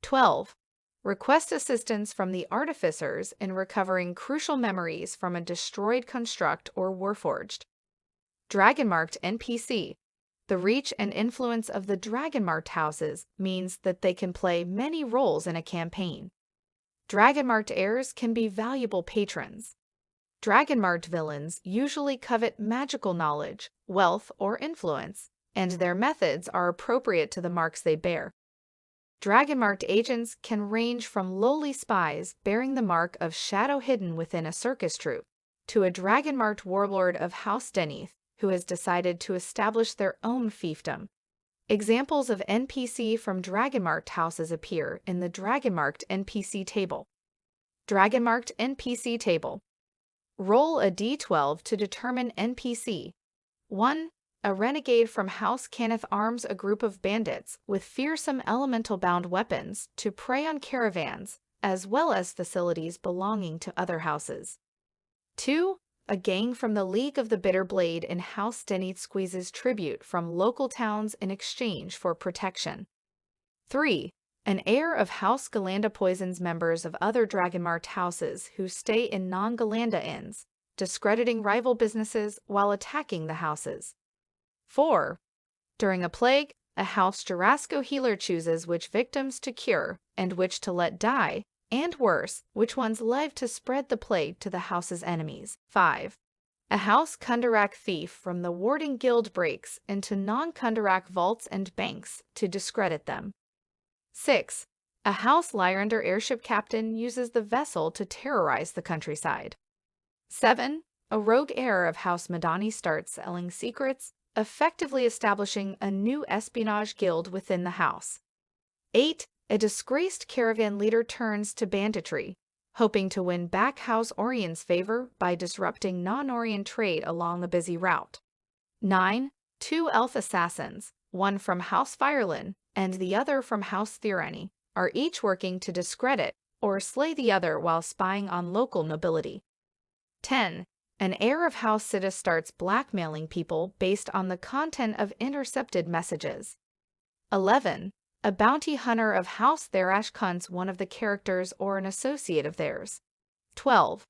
12. Request assistance from the artificers in recovering crucial memories from a destroyed construct or warforged. Dragonmarked NPC. The reach and influence of the Dragonmarked houses means that they can play many roles in a campaign. Dragonmarked heirs can be valuable patrons. Dragonmarked villains usually covet magical knowledge, wealth, or influence, and their methods are appropriate to the marks they bear. Dragonmarked agents can range from lowly spies bearing the mark of shadow hidden within a circus troupe, to a Dragonmarked warlord of House Denith who has decided to establish their own fiefdom. Examples of NPC from Dragonmarked houses appear in the Dragonmarked NPC table. Dragonmarked NPC table. Roll a d12 to determine NPC. 1. A renegade from House Cannith arms a group of bandits with fearsome elemental-bound weapons to prey on caravans, as well as facilities belonging to other houses. 2. A gang from the League of the Bitter Blade in House Denith squeezes tribute from local towns in exchange for protection. 3. An heir of House Galanda poisons members of other Dragonmarked houses who stay in non-Galanda inns, discrediting rival businesses while attacking the houses. 4. During a plague, a House Jurassico healer chooses which victims to cure and which to let die, and worse, which ones live to spread the plague to the house's enemies. 5. A House Kundarak thief from the Warding Guild breaks into non-Kundarak vaults and banks to discredit them. 6. A House Lyrander airship captain uses the vessel to terrorize the countryside. 7. A rogue heir of House Madani starts selling secrets, effectively establishing a new espionage guild within the house. 8. A disgraced caravan leader turns to banditry, hoping to win back House Orion's favor by disrupting non-Orion trade along the busy route. 9. Two elf assassins, one from House Firelin and the other from House Thirani, are each working to discredit or slay the other while spying on local nobility. 10. An heir of House Siddha starts blackmailing people based on the content of intercepted messages. 11. A bounty hunter of House Therash hunts one of the characters or an associate of theirs. 12.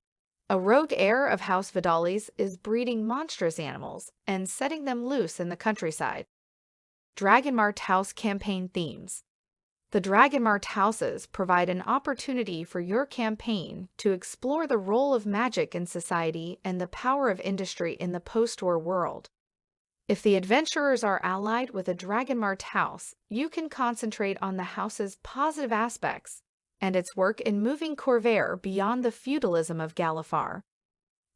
A rogue heir of House Vidalis is breeding monstrous animals and setting them loose in the countryside. Dragonmarked House Campaign Themes. The Dragonmarked Houses provide an opportunity for your campaign to explore the role of magic in society and the power of industry in the post-war world. If the adventurers are allied with a Dragonmarked house, you can concentrate on the house's positive aspects and its work in moving Corvair beyond the feudalism of Galifar.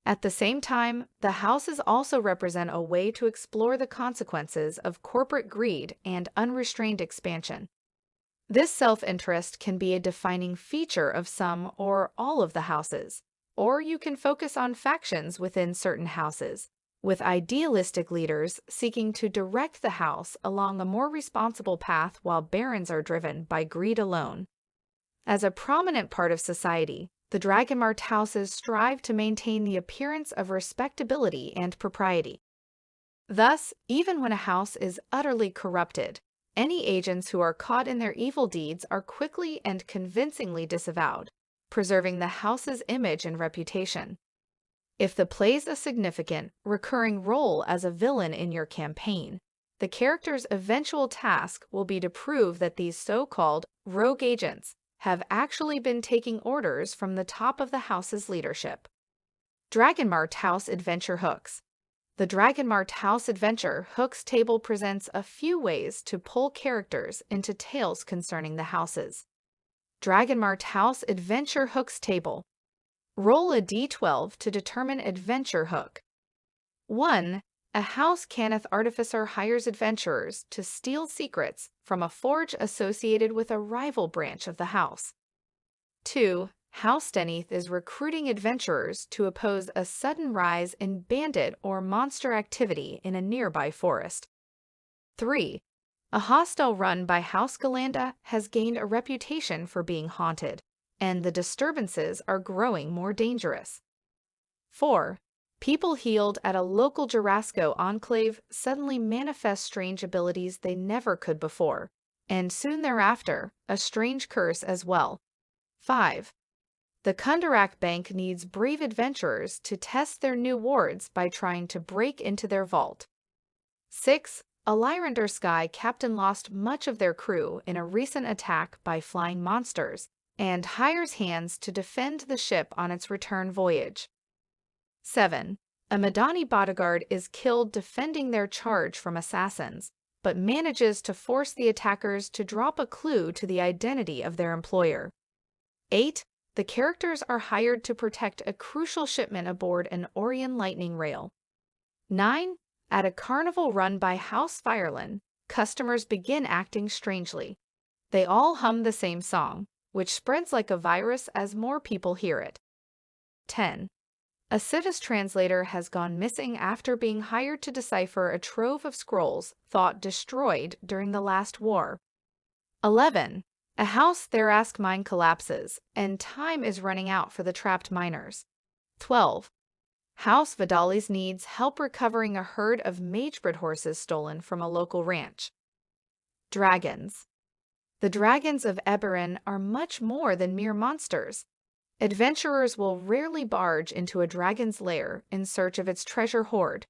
At the same time, the houses also represent a way to explore the consequences of corporate greed and unrestrained expansion. This self-interest can be a defining feature of some or all of the houses, or you can focus on factions within certain houses, with idealistic leaders seeking to direct the house along a more responsible path while barons are driven by greed alone. As a prominent part of society, the Dragonmarked houses strive to maintain the appearance of respectability and propriety. Thus, even when a house is utterly corrupted, any agents who are caught in their evil deeds are quickly and convincingly disavowed, preserving the house's image and reputation. If the plays a significant, recurring role as a villain in your campaign, the character's eventual task will be to prove that these so-called rogue agents have actually been taking orders from the top of the house's leadership. Dragonmarked House Adventure Hooks. The Dragonmarked House Adventure Hooks table presents a few ways to pull characters into tales concerning the houses. Dragonmarked House Adventure Hooks table. Roll a d12 to determine adventure hook. 1. A House Cannith Artificer hires adventurers to steal secrets from a forge associated with a rival branch of the house. 2. House Denith is recruiting adventurers to oppose a sudden rise in bandit or monster activity in a nearby forest. 3. A hostel run by House Galanda has gained a reputation for being haunted, and the disturbances are growing more dangerous. 4. People healed at a local Jarasco enclave suddenly manifest strange abilities they never could before, and soon thereafter, a strange curse as well. 5. The Kundarak Bank needs brave adventurers to test their new wards by trying to break into their vault. 6. A Lyrander Sky captain lost much of their crew in a recent attack by flying monsters, and hires hands to defend the ship on its return voyage. 7. A Madani bodyguard is killed defending their charge from assassins, but manages to force the attackers to drop a clue to the identity of their employer. 8. The characters are hired to protect a crucial shipment aboard an Orion lightning rail. 9. At a carnival run by House Firelin, customers begin acting strangely. They all hum the same song, which spreads like a virus as more people hear it. 10. A Siddhis translator has gone missing after being hired to decipher a trove of scrolls thought destroyed during the last war. 11. A House Therask mine collapses, and time is running out for the trapped miners. 12. House Vidalis needs help recovering a herd of magebred horses stolen from a local ranch. Dragons. The dragons of Eberron are much more than mere monsters. Adventurers will rarely barge into a dragon's lair in search of its treasure hoard.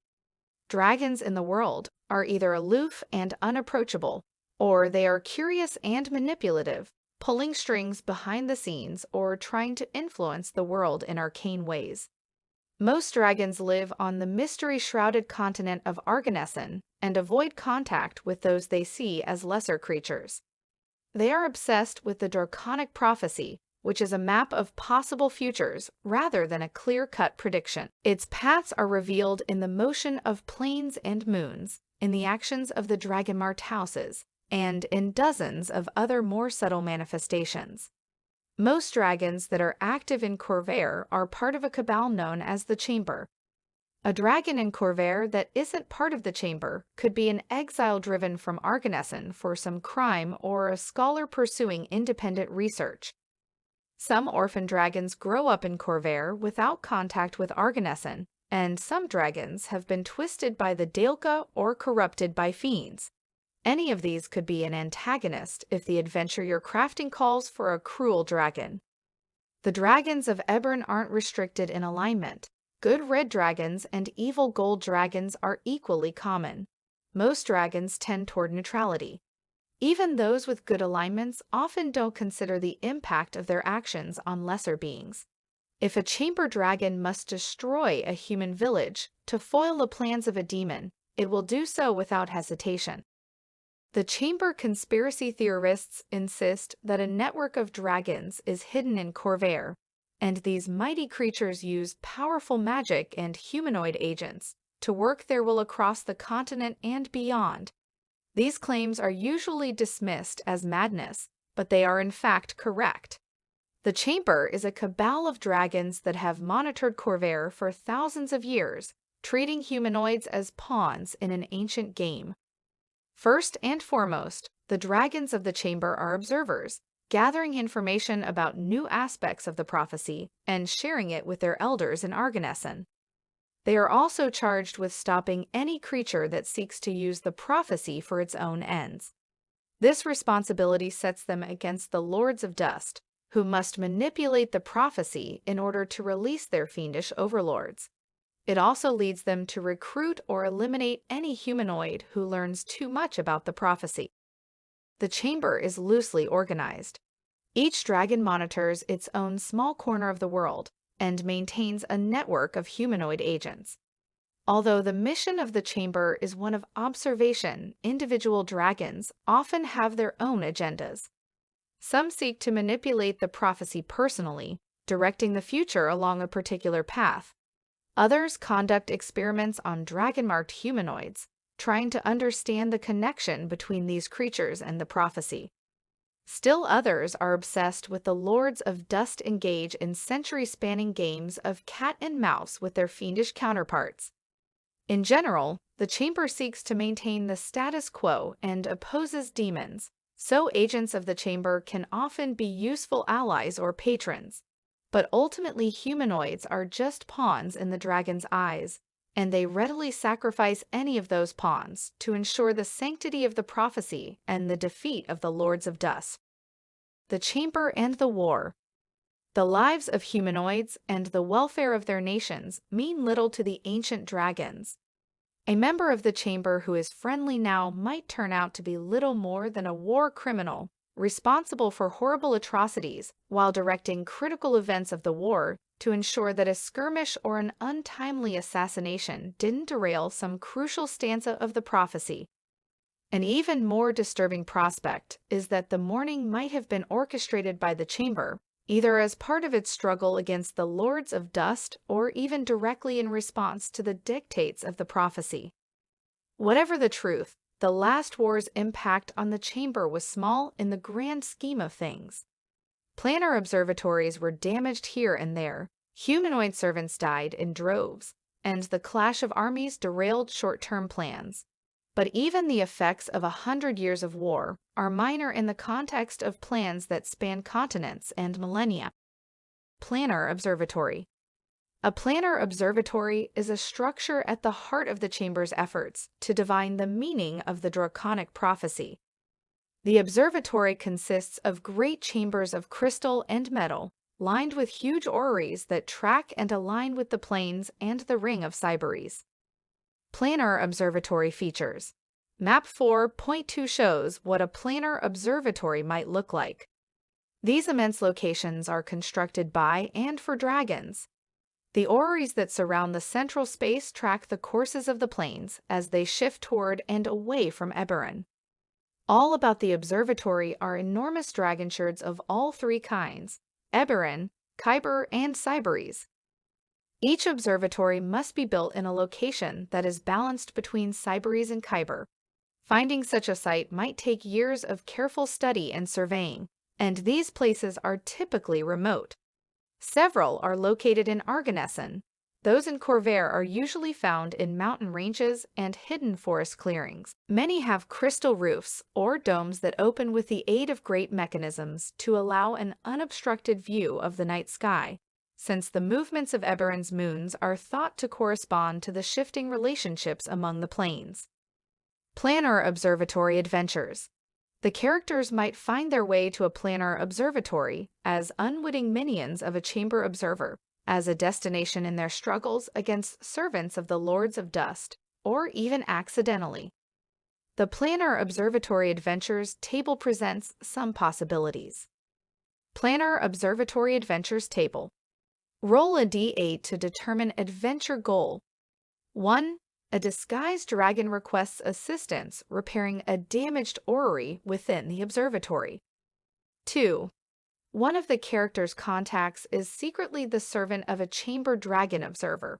Dragons in the world are either aloof and unapproachable, or they are curious and manipulative, pulling strings behind the scenes or trying to influence the world in arcane ways. Most dragons live on the mystery-shrouded continent of Argonesson and avoid contact with those they see as lesser creatures. They are obsessed with the Draconic prophecy, which is a map of possible futures rather than a clear-cut prediction. Its paths are revealed in the motion of planes and moons, in the actions of the Dragonmarked Houses, and in dozens of other more subtle manifestations. Most dragons that are active in Corvair are part of a cabal known as the Chamber. A dragon in Corvair that isn't part of the Chamber could be an exile driven from Argonesson for some crime or a scholar pursuing independent research. Some orphan dragons grow up in Corvair without contact with Argonesson, and some dragons have been twisted by the Daelka or corrupted by fiends. Any of these could be an antagonist if the adventure you're crafting calls for a cruel dragon. The dragons of Eberron aren't restricted in alignment. Good red dragons and evil gold dragons are equally common. Most dragons tend toward neutrality. Even those with good alignments often don't consider the impact of their actions on lesser beings. If a chamber dragon must destroy a human village to foil the plans of a demon, it will do so without hesitation. The chamber conspiracy theorists insist that a network of dragons is hidden in Corvair, and these mighty creatures use powerful magic and humanoid agents to work their will across the continent and beyond. These claims are usually dismissed as madness, but they are in fact correct. The Chamber is a cabal of dragons that have monitored Corvair for thousands of years, treating humanoids as pawns in an ancient game. First and foremost, the dragons of the Chamber are observers, gathering information about new aspects of the prophecy and sharing it with their elders in Argonesson. They are also charged with stopping any creature that seeks to use the prophecy for its own ends. This responsibility sets them against the Lords of Dust, who must manipulate the prophecy in order to release their fiendish overlords. It also leads them to recruit or eliminate any humanoid who learns too much about the prophecy. The Chamber is loosely organized. Each dragon monitors its own small corner of the world and maintains a network of humanoid agents. Although the mission of the Chamber is one of observation, individual dragons often have their own agendas. Some seek to manipulate the prophecy personally, directing the future along a particular path. Others conduct experiments on dragon-marked humanoids, trying to understand the connection between these creatures and the prophecy. Still others are obsessed with the Lords of Dust engage in century-spanning games of cat and mouse with their fiendish counterparts. In general, the Chamber seeks to maintain the status quo and opposes demons, so agents of the Chamber can often be useful allies or patrons. But ultimately humanoids are just pawns in the dragon's eyes, and they readily sacrifice any of those pawns to ensure the sanctity of the prophecy and the defeat of the Lords of Dust. The Chamber and the War. The lives of humanoids and the welfare of their nations mean little to the ancient dragons. A member of the Chamber who is friendly now might turn out to be little more than a war criminal, responsible for horrible atrocities while directing critical events of the war to ensure that a skirmish or an untimely assassination didn't derail some crucial stanza of the prophecy. An even more disturbing prospect is that the mourning might have been orchestrated by the Chamber, either as part of its struggle against the Lords of Dust or even directly in response to the dictates of the prophecy. Whatever the truth, the last war's impact on the Chamber was small in the grand scheme of things. Planar observatories were damaged here and there, humanoid servants died in droves, and the clash of armies derailed short-term plans. But even the effects of 100 years of war are minor in the context of plans that span continents and millennia. Planar observatory. A planar observatory is a structure at the heart of the Chamber's efforts to divine the meaning of the Draconic prophecy. The observatory consists of great chambers of crystal and metal, lined with huge orreries that track and align with the planes and the ring of Cyberes. Planar observatory features. Map 4.2 shows what a planar observatory might look like. These immense locations are constructed by and for dragons. The orreries that surround the central space track the courses of the planes as they shift toward and away from Eberron. All about the observatory are enormous dragon sherds of all three kinds: Eberron, Kyber, and Cyberes. Each observatory must be built in a location that is balanced between Cyberes and Kyber. Finding such a site might take years of careful study and surveying, and these places are typically remote. Several are located in Argonesson. Those in Corvair are usually found in mountain ranges and hidden forest clearings. Many have crystal roofs or domes that open with the aid of great mechanisms to allow an unobstructed view of the night sky, since the movements of Eberron's moons are thought to correspond to the shifting relationships among the planes. Planar observatory adventures. The characters might find their way to a planar observatory as unwitting minions of a chamber observer, as a destination in their struggles against servants of the Lords of Dust, or even accidentally. The Planar Observatory Adventures table presents some possibilities. Planar Observatory Adventures table. Roll a d8 to determine adventure goal. 1. A disguised dragon requests assistance repairing a damaged orrery within the observatory. 2. One of the character's contacts is secretly the servant of a chamber dragon observer.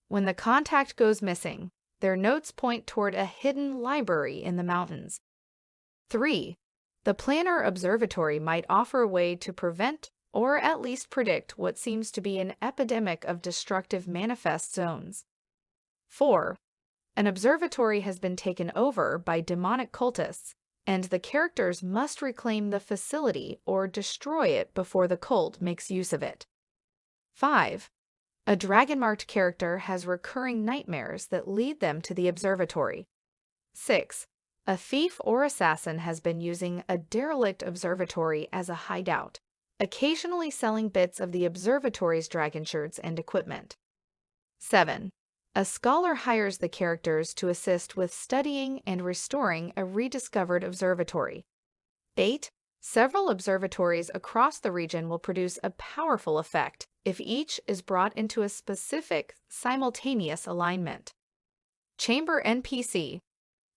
When the contact goes missing, their notes point toward a hidden library in the mountains. 3. The planar observatory might offer a way to prevent or at least predict what seems to be an epidemic of destructive manifest zones. 4. An observatory has been taken over by demonic cultists, and the characters must reclaim the facility or destroy it before the cult makes use of it. 5. A Dragonmarked character has recurring nightmares that lead them to the observatory. 6. A thief or assassin has been using a derelict observatory as a hideout, occasionally selling bits of the observatory's dragon sherds and equipment. 7. A scholar hires the characters to assist with studying and restoring a rediscovered observatory. 8. Several observatories across the region will produce a powerful effect if each is brought into a specific, simultaneous alignment. Chamber NPC.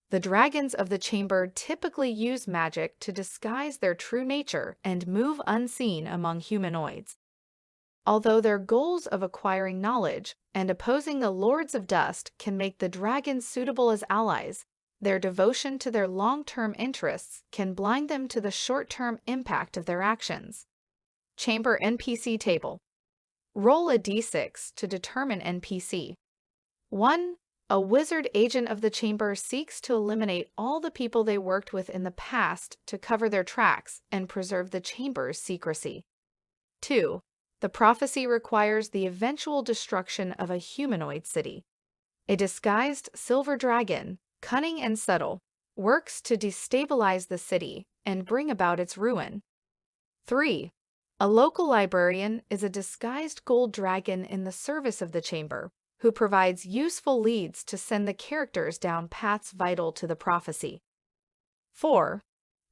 The dragons of the chamber typically use magic to disguise their true nature and move unseen among humanoids. Although their goals of acquiring knowledge and opposing the Lords of Dust can make the dragons suitable as allies, their devotion to their long-term interests can blind them to the short-term impact of their actions. Chamber NPC table. Roll a d6 to determine NPC. 1. A wizard agent of the chamber seeks to eliminate all the people they worked with in the past to cover their tracks and preserve the chamber's secrecy. 2. The prophecy requires the eventual destruction of a humanoid city. A disguised silver dragon, cunning and subtle, works to destabilize the city and bring about its ruin. 3. A local librarian is a disguised gold dragon in the service of the chamber, who provides useful leads to send the characters down paths vital to the prophecy. 4.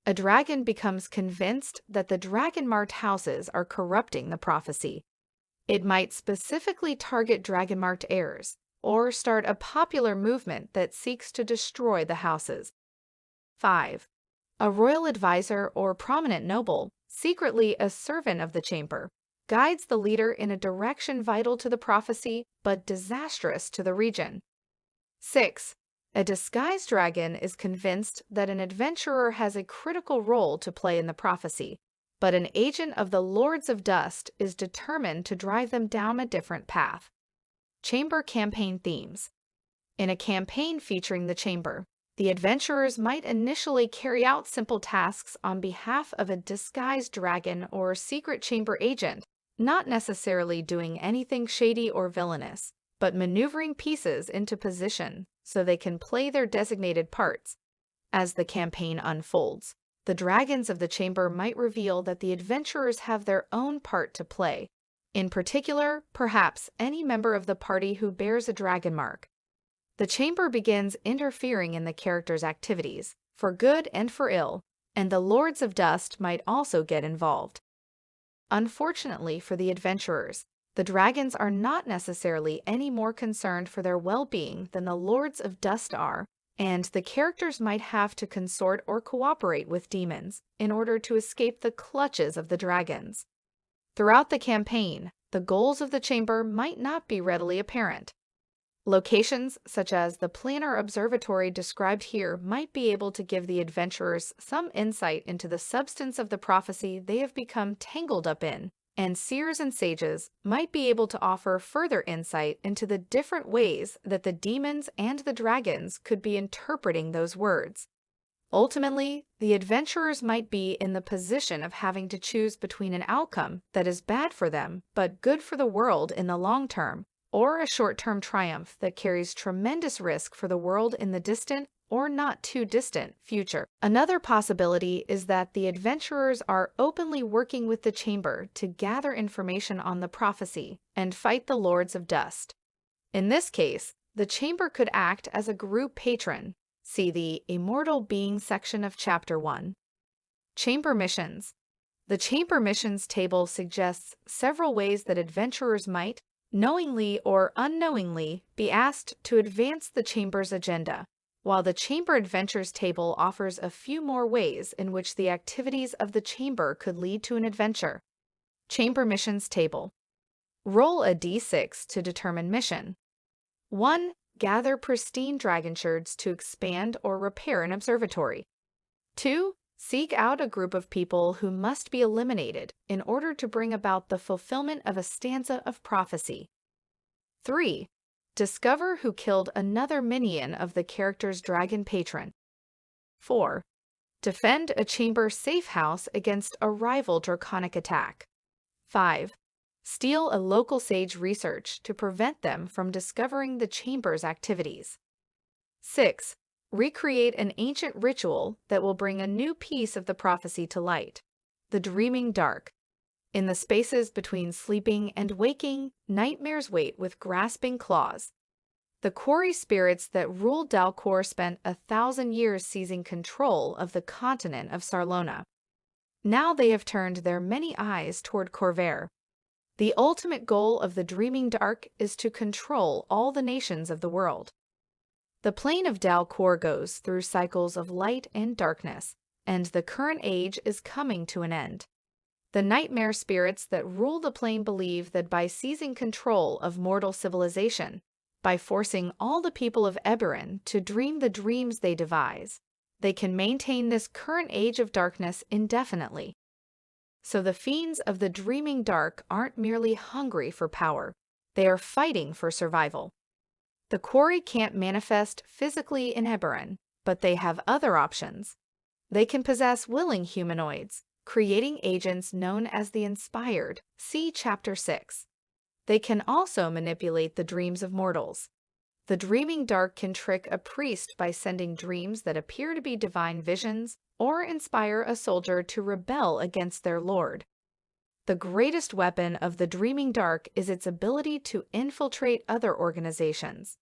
A dragon becomes convinced that the Dragonmarked Houses are corrupting the prophecy. It might specifically target Dragonmarked heirs, or start a popular movement that seeks to destroy the houses. 5. A royal advisor or prominent noble, secretly a servant of the chamber, guides the leader in a direction vital to the prophecy but disastrous to the region. 6. A disguised dragon is convinced that an adventurer has a critical role to play in the prophecy, but an agent of the Lords of Dust is determined to drive them down a different path. Chamber campaign themes. In a campaign featuring the chamber, the adventurers might initially carry out simple tasks on behalf of a disguised dragon or secret chamber agent, not necessarily doing anything shady or villainous, but maneuvering pieces into position so they can play their designated parts. As the campaign unfolds, the dragons of the chamber might reveal that the adventurers have their own part to play. In particular, perhaps any member of the party who bears a dragon mark. The chamber begins interfering in the characters' activities, for good and for ill, and the Lords of Dust might also get involved. Unfortunately for the adventurers, the dragons are not necessarily any more concerned for their well-being than the Lords of Dust are, and the characters might have to consort or cooperate with demons in order to escape the clutches of the dragons. Throughout the campaign, the goals of the chamber might not be readily apparent. Locations such as the planar observatory described here might be able to give the adventurers some insight into the substance of the prophecy they have become tangled up in, and seers and sages might be able to offer further insight into the different ways that the demons and the dragons could be interpreting those words. Ultimately, the adventurers might be in the position of having to choose between an outcome that is bad for them but good for the world in the long term, or a short-term triumph that carries tremendous risk for the world in the distant or not too distant future. Another possibility is that the adventurers are openly working with the chamber to gather information on the prophecy and fight the Lords of Dust. In this case, the chamber could act as a group patron. See the Immortal Being section of Chapter 1. Chamber Missions. The Chamber Missions table suggests several ways that adventurers might, knowingly or unknowingly, be asked to advance the chamber's agenda, while the Chamber Adventures table offers a few more ways in which the activities of the chamber could lead to an adventure. Chamber Missions table. Roll a d6 to determine mission. 1. Gather pristine dragon shards to expand or repair an observatory. 2. Seek out a group of people who must be eliminated in order to bring about the fulfillment of a stanza of prophecy. 3. Discover who killed another minion of the character's dragon patron. 4. Defend a chamber safe house against a rival draconic attack. 5. Steal a local sage research to prevent them from discovering the chamber's activities. 6. Recreate an ancient ritual that will bring a new piece of the prophecy to light. The Dreaming Dark. In the spaces between sleeping and waking, nightmares wait with grasping claws. The quarry spirits that ruled Dalcor spent 1,000 years seizing control of the continent of Sarlona. Now they have turned their many eyes toward Corvair. The ultimate goal of the Dreaming Dark is to control all the nations of the world. The plane of Dalcor goes through cycles of light and darkness, and the current age is coming to an end. The nightmare spirits that rule the plane believe that by seizing control of mortal civilization, by forcing all the people of Eberron to dream the dreams they devise, they can maintain this current age of darkness indefinitely. So the fiends of the Dreaming Dark aren't merely hungry for power, they are fighting for survival. The quarry can't manifest physically in Eberron, but they have other options. They can possess willing humanoids, creating agents known as the Inspired, see Chapter 6. They can also manipulate the dreams of mortals. The Dreaming Dark can trick a priest by sending dreams that appear to be divine visions, or inspire a soldier to rebel against their lord. The greatest weapon of the Dreaming Dark is its ability to infiltrate other organizations.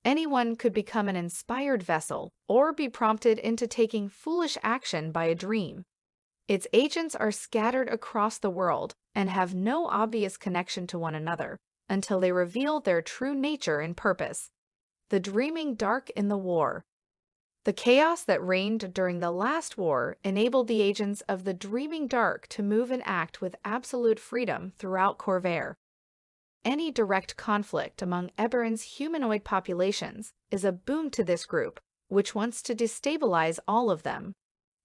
Anyone could become an inspired vessel or be prompted into taking foolish action by a dream. Its agents are scattered across the world and have no obvious connection to one another until they reveal their true nature and purpose. The Dreaming Dark in the War. The chaos that reigned during the last war enabled the agents of the Dreaming Dark to move and act with absolute freedom throughout Corvair. Any direct conflict among Eberron's humanoid populations is a boon to this group, which wants to destabilize all of them.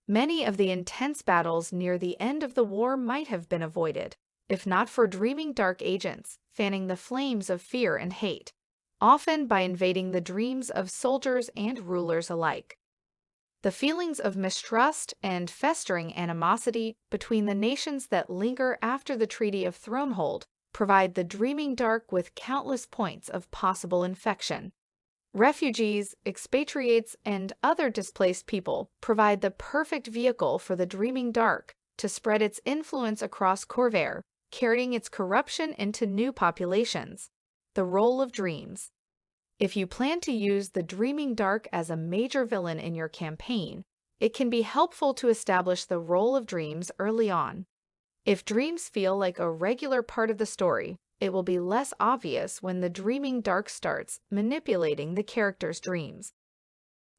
Many of the intense battles near the end of the war might have been avoided, if not for Dreaming Dark agents fanning the flames of fear and hate, often by invading the dreams of soldiers and rulers alike. The feelings of mistrust and festering animosity between the nations that linger after the Treaty of Thronehold provide the Dreaming Dark with countless points of possible infection. Refugees, expatriates, and other displaced people provide the perfect vehicle for the Dreaming Dark to spread its influence across Corvair, carrying its corruption into new populations. The role of dreams. If you plan to use the Dreaming Dark as a major villain in your campaign, it can be helpful to establish the role of dreams early on. If dreams feel like a regular part of the story, it will be less obvious when the dreaming dark starts manipulating the character's dreams.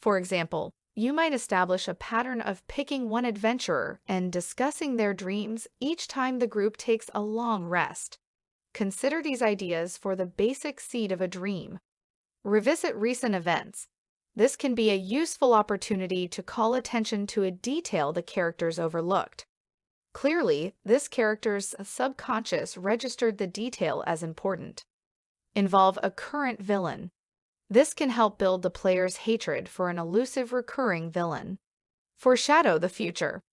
For example, you might establish a pattern of picking one adventurer and discussing their dreams each time the group takes a long rest. Consider these ideas for the basic seed of a dream. Revisit recent events. This can be a useful opportunity to call attention to a detail the characters overlooked. Clearly, this character's subconscious registered the detail as important. Involve a current villain. This can help build the player's hatred for an elusive recurring villain. Foreshadow the future.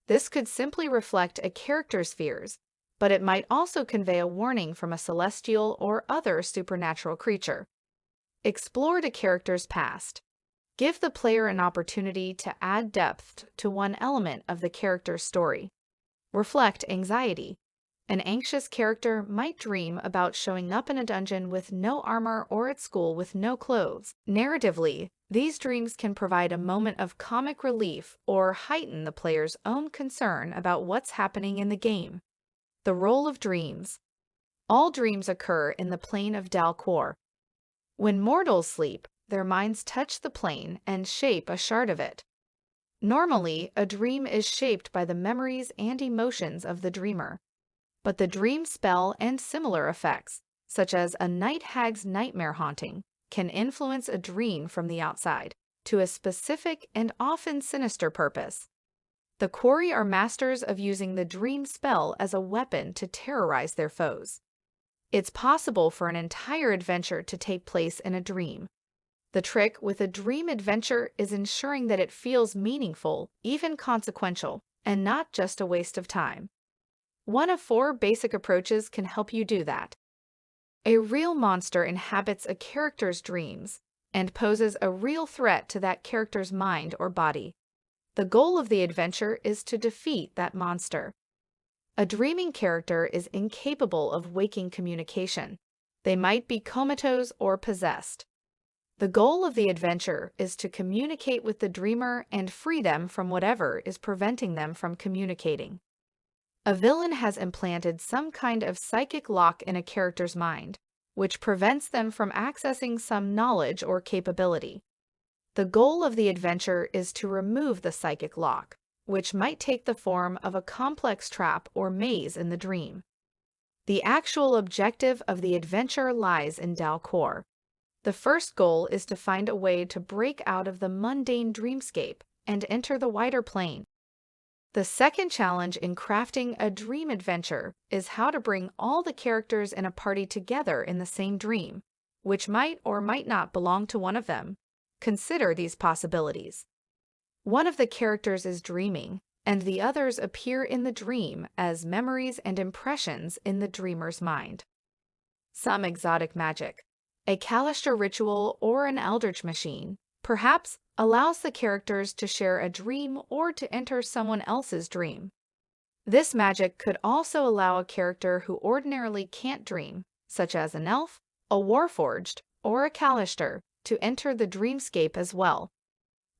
This could simply reflect a character's fears, but it might also convey a warning from a celestial or other supernatural creature. Explore the character's past. Give the player an opportunity to add depth to one element of the character's story. Reflect anxiety. An anxious character might dream about showing up in a dungeon with no armor or at school with no clothes. Narratively, these dreams can provide a moment of comic relief or heighten the player's own concern about what's happening in the game. The role of dreams. All dreams occur in the plane of Dhakaan. When mortals sleep, their minds touch the plane and shape a shard of it. Normally, a dream is shaped by the memories and emotions of the dreamer. But the dream spell and similar effects, such as a night hag's nightmare haunting, can influence a dream from the outside to a specific and often sinister purpose. The quarry are masters of using the dream spell as a weapon to terrorize their foes. It's possible for an entire adventure to take place in a dream. The trick with a dream adventure is ensuring that it feels meaningful, even consequential, and not just a waste of time. One of 4 basic approaches can help you do that. A real monster inhabits a character's dreams and poses a real threat to that character's mind or body. The goal of the adventure is to defeat that monster. A dreaming character is incapable of waking communication. They might be comatose or possessed. The goal of the adventure is to communicate with the dreamer and free them from whatever is preventing them from communicating. A villain has implanted some kind of psychic lock in a character's mind, which prevents them from accessing some knowledge or capability. The goal of the adventure is to remove the psychic lock, which might take the form of a complex trap or maze in the dream. The actual objective of the adventure lies in Dhakaan. The first goal is to find a way to break out of the mundane dreamscape and enter the wider plane. The second challenge in crafting a dream adventure is how to bring all the characters in a party together in the same dream, which might or might not belong to one of them. Consider these possibilities. One of the characters is dreaming, and the others appear in the dream as memories and impressions in the dreamer's mind. Some exotic magic. A Kalister ritual or an eldritch machine, perhaps, allows the characters to share a dream or to enter someone else's dream. This magic could also allow a character who ordinarily can't dream, such as an elf, a warforged, or a Kalister, to enter the dreamscape as well.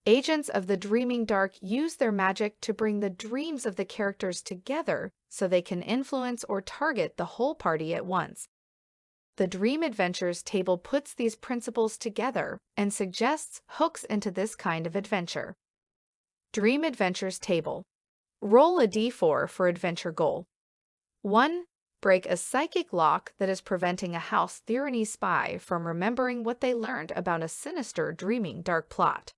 Agents of the Dreaming Dark use their magic to bring the dreams of the characters together so they can influence or target the whole party at once. The Dream Adventures table puts these principles together and suggests hooks into this kind of adventure. Dream Adventures table. Roll a d4 for adventure goal. 1. Break a psychic lock that is preventing a House Tyranny spy from remembering what they learned about a sinister Dreaming Dark plot.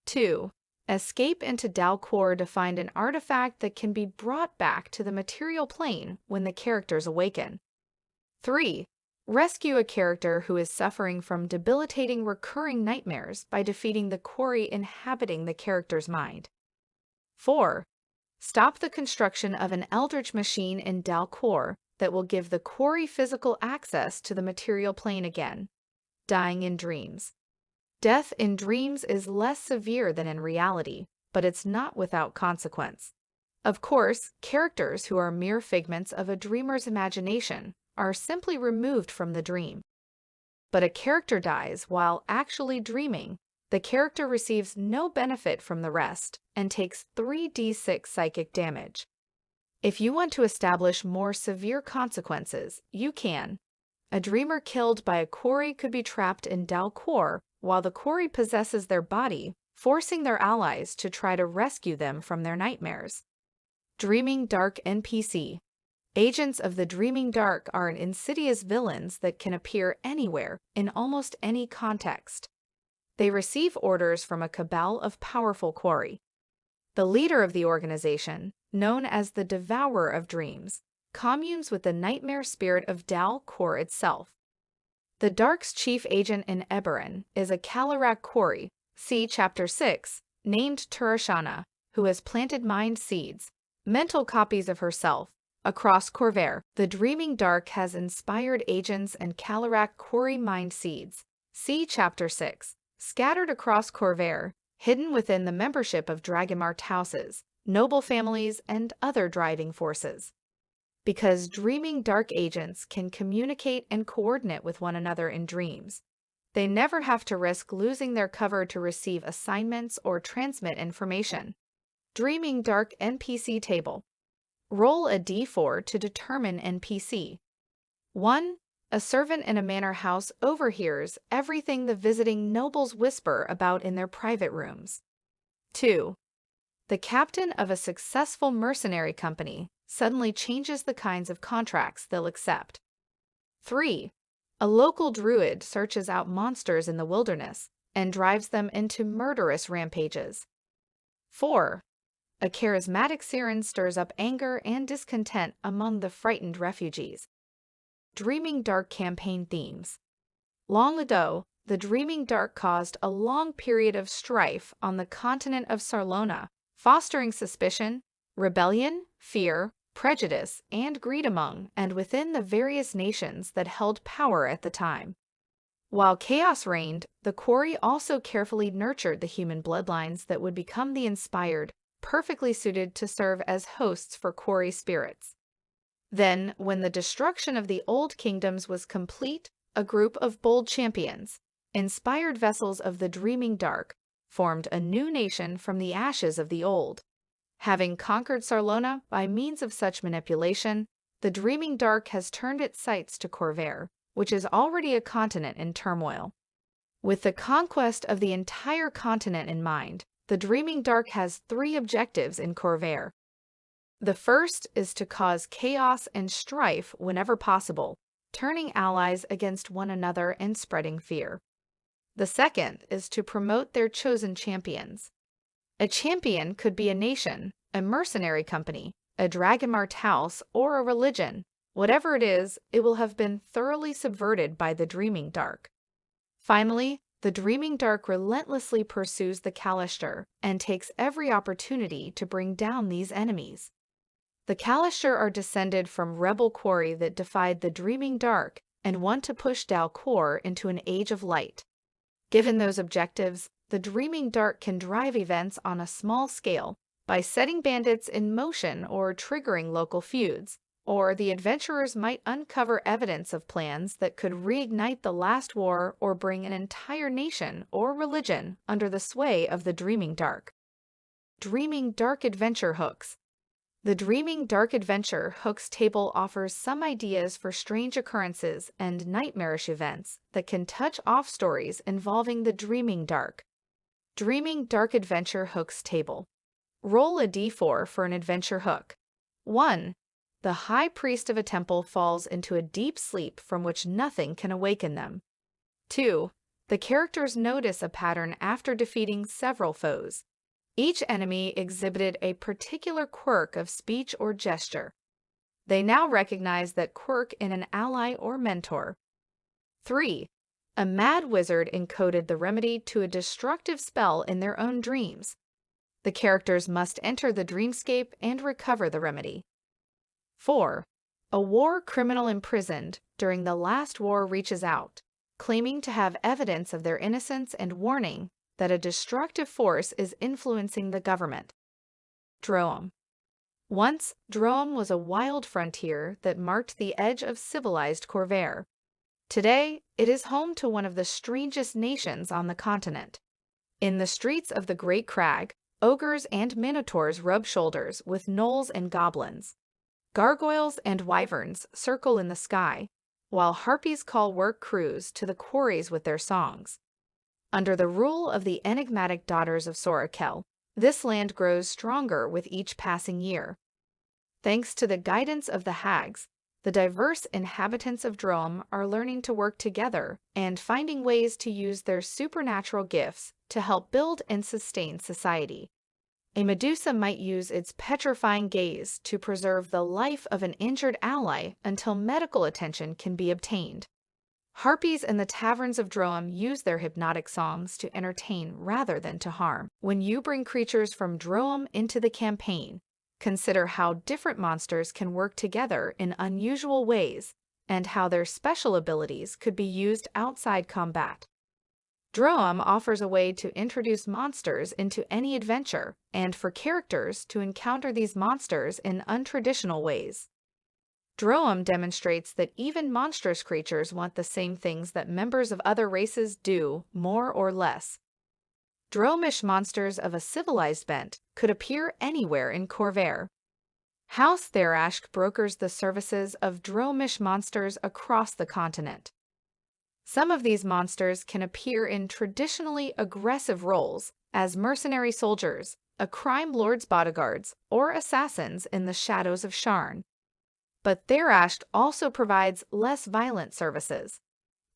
2. Escape into Dhakaan to find an artifact that can be brought back to the material plane when the characters awaken. 3. Rescue a character who is suffering from debilitating recurring nightmares by defeating the quarry inhabiting the character's mind. 4. Stop the construction of an eldritch machine in Dhakaan that will give the quarry physical access to the material plane again. Dying in dreams. Death in dreams is less severe than in reality, but it's not without consequence. Of course, characters who are mere figments of a dreamer's imagination are simply removed from the dream. But a character dies while actually dreaming, the character receives no benefit from the rest and takes 3d6 psychic damage. If you want to establish more severe consequences, you can. A dreamer killed by a quarry could be trapped in Dhakaan while the quarry possesses their body, forcing their allies to try to rescue them from their nightmares. Dreaming Dark NPC. Agents of the Dreaming Dark are insidious villains that can appear anywhere, in almost any context. They receive orders from a cabal of powerful quarry. The leader of the organization, known as the Devourer of Dreams, communes with the nightmare spirit of Dhakaan itself. The Dark's chief agent in Eberron is a Calarak quarry, see Chapter 6, named Turashana, who has planted mind seeds, mental copies of herself, across Khorvaire. The Dreaming Dark has inspired agents and Calarak quarry mind seeds, see Chapter 6, scattered across Khorvaire, hidden within the membership of Dragonmarked Houses, noble families, and other driving forces. Because Dreaming Dark agents can communicate and coordinate with one another in dreams, they never have to risk losing their cover to receive assignments or transmit information. Dreaming Dark NPC Table. Roll a d4 to determine NPC. 1. A servant in a manor house overhears everything the visiting nobles whisper about in their private rooms. 2. The captain of a successful mercenary company suddenly changes the kinds of contracts they'll accept. 3. A local druid searches out monsters in the wilderness and drives them into murderous rampages. 4. A charismatic siren stirs up anger and discontent among the frightened refugees. Dreaming Dark campaign themes. Long ago, the Dreaming Dark caused a long period of strife on the continent of Sarlona, fostering suspicion, rebellion, fear, prejudice, and greed among and within the various nations that held power at the time. While chaos reigned, the quarry also carefully nurtured the human bloodlines that would become the inspired, perfectly suited to serve as hosts for quarry spirits. Then, when the destruction of the old kingdoms was complete, a group of bold champions, inspired vessels of the Dreaming Dark, formed a new nation from the ashes of the old. Having conquered Sarlona by means of such manipulation, the Dreaming Dark has turned its sights to Khorvaire, which is already a continent in turmoil. With the conquest of the entire continent in mind, the Dreaming Dark has 3 objectives in Khorvaire. The first is to cause chaos and strife whenever possible, turning allies against one another and spreading fear. The second is to promote their chosen champions. A champion could be a nation, a mercenary company, a Dragonmarked house, or a religion. Whatever it is, it will have been thoroughly subverted by the Dreaming Dark. Finally, the Dreaming Dark relentlessly pursues the Kalashtar and takes every opportunity to bring down these enemies. The Kalashtar are descended from rebel quarry that defied the Dreaming Dark and want to push Dhakaan into an age of light. Given those objectives, the Dreaming Dark can drive events on a small scale by setting bandits in motion or triggering local feuds, or the adventurers might uncover evidence of plans that could reignite the last war or bring an entire nation or religion under the sway of the Dreaming Dark. Dreaming Dark Adventure Hooks. The Dreaming Dark Adventure Hooks table offers some ideas for strange occurrences and nightmarish events that can touch off stories involving the Dreaming Dark. Dreaming Dark Adventure Hooks table. Roll a d4 for an adventure hook. 1. The high priest of a temple falls into a deep sleep from which nothing can awaken them. 2. The characters notice a pattern after defeating several foes. Each enemy exhibited a particular quirk of speech or gesture. They now recognize that quirk in an ally or mentor. 3. A mad wizard encoded the remedy to a destructive spell in their own dreams. The characters must enter the dreamscape and recover the remedy. 4. A war criminal imprisoned during the last war reaches out, claiming to have evidence of their innocence and warning that a destructive force is influencing the government. Droaam. Once, Droaam was a wild frontier that marked the edge of civilized Khorvaire. Today, it is home to one of the strangest nations on the continent. In the streets of the Great Crag, ogres and minotaurs rub shoulders with gnolls and goblins. Gargoyles and wyverns circle in the sky, while harpies call work crews to the quarries with their songs. Under the rule of the enigmatic daughters of Sorakel, this land grows stronger with each passing year. Thanks to the guidance of the hags, the diverse inhabitants of Droaam are learning to work together and finding ways to use their supernatural gifts to help build and sustain society. A Medusa might use its petrifying gaze to preserve the life of an injured ally until medical attention can be obtained. Harpies in the taverns of Droaam use their hypnotic songs to entertain rather than to harm. When you bring creatures from Droaam into the campaign, consider how different monsters can work together in unusual ways and how their special abilities could be used outside combat. Droaam offers a way to introduce monsters into any adventure and for characters to encounter these monsters in untraditional ways. Droaam demonstrates that even monstrous creatures want the same things that members of other races do, more or less. Droamish monsters of a civilized bent could appear anywhere in Corvair. House Therashk brokers the services of Droamish monsters across the continent. Some of these monsters can appear in traditionally aggressive roles as mercenary soldiers, a crime lord's bodyguards, or assassins in the shadows of Sharn. But Therashk also provides less violent services.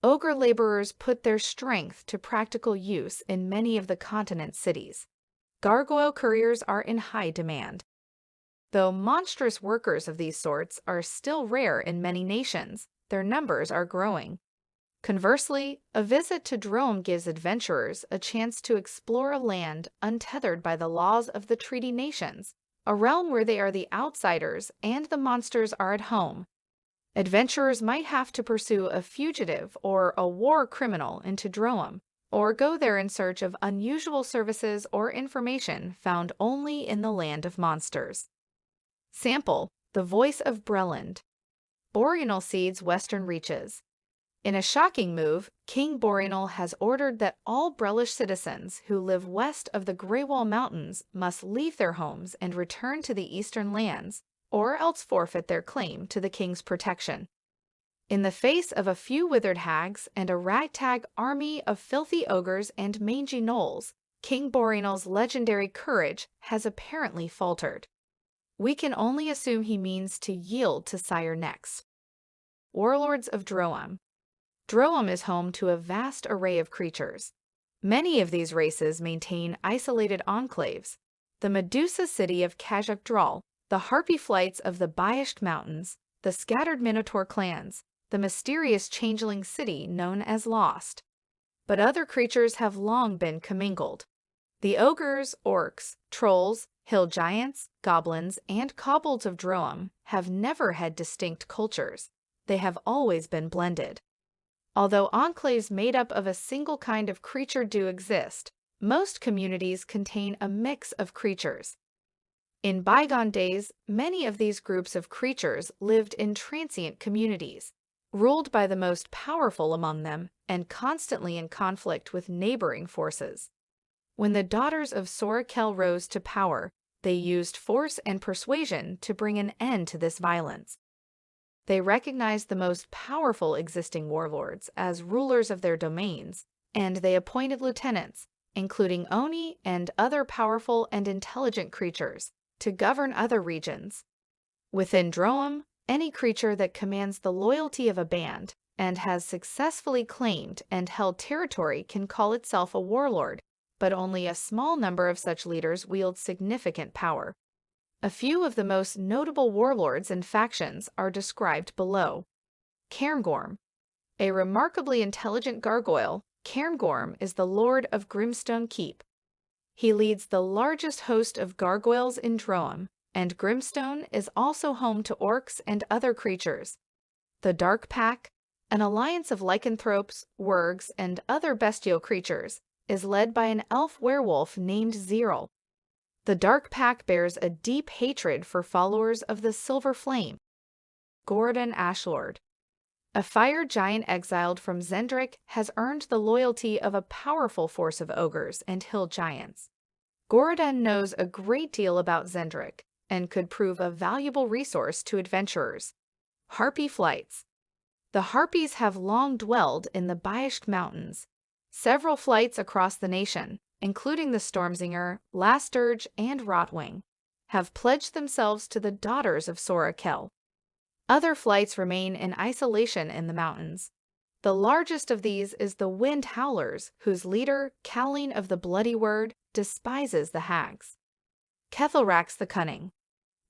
Ogre laborers put their strength to practical use in many of the continent's cities. Gargoyle couriers are in high demand. Though monstrous workers of these sorts are still rare in many nations, their numbers are growing. Conversely, a visit to Droaam gives adventurers a chance to explore a land untethered by the laws of the treaty nations, a realm where they are the outsiders and the monsters are at home. Adventurers might have to pursue a fugitive or a war criminal into Droaam, or go there in search of unusual services or information found only in the land of monsters. Sample: The Voice of Breland. Boreanal Seeds Western Reaches. In a shocking move, King Boreanal has ordered that all Brelish citizens who live west of the Greywall Mountains must leave their homes and return to the eastern lands, or else forfeit their claim to the king's protection. In the face of a few withered hags and a ragtag army of filthy ogres and mangy gnolls, King Boreanal's legendary courage has apparently faltered. We can only assume he means to yield to Sire next. Warlords of Droaam. Droaam is home to a vast array of creatures. Many of these races maintain isolated enclaves. The Medusa city of Kajak Dral, the harpy flights of the Bayesht Mountains, the scattered Minotaur clans, the mysterious changeling city known as Lost. But other creatures have long been commingled. The ogres, orcs, trolls, hill giants, goblins, and kobolds of Droaam have never had distinct cultures. They have always been blended. Although enclaves made up of a single kind of creature do exist, most communities contain a mix of creatures. In bygone days, many of these groups of creatures lived in transient communities, ruled by the most powerful among them and constantly in conflict with neighboring forces. When the daughters of Sorakel rose to power, they used force and persuasion to bring an end to this violence. They recognized the most powerful existing warlords as rulers of their domains, and they appointed lieutenants, including Oni and other powerful and intelligent creatures, to govern other regions. Within Droaam, any creature that commands the loyalty of a band and has successfully claimed and held territory can call itself a warlord, but only a small number of such leaders wield significant power. A few of the most notable warlords and factions are described below. Cairngorm. A remarkably intelligent gargoyle, Cairngorm is the lord of Grimstone Keep. He leads the largest host of gargoyles in Droaam, and Grimstone is also home to orcs and other creatures. The Dark Pack, an alliance of lycanthropes, wergs, and other bestial creatures, is led by an elf werewolf named Ziril. The Dark Pack bears a deep hatred for followers of the Silver Flame. Goradan Ashlord. A fire giant exiled from Zendrik has earned the loyalty of a powerful force of ogres and hill giants. Goradan knows a great deal about Zendrik, and could prove a valuable resource to adventurers. Harpy flights. The harpies have long dwelled in the Bayeshk Mountains. Several flights across the nation, including the Stormzinger, Lasturge, and Rotwing, have pledged themselves to the daughters of Sora Kell. Other flights remain in isolation in the mountains. The largest of these is the Wind Howlers, whose leader, Cowling of the Bloody Word, despises the hags. Kethelrax the Cunning.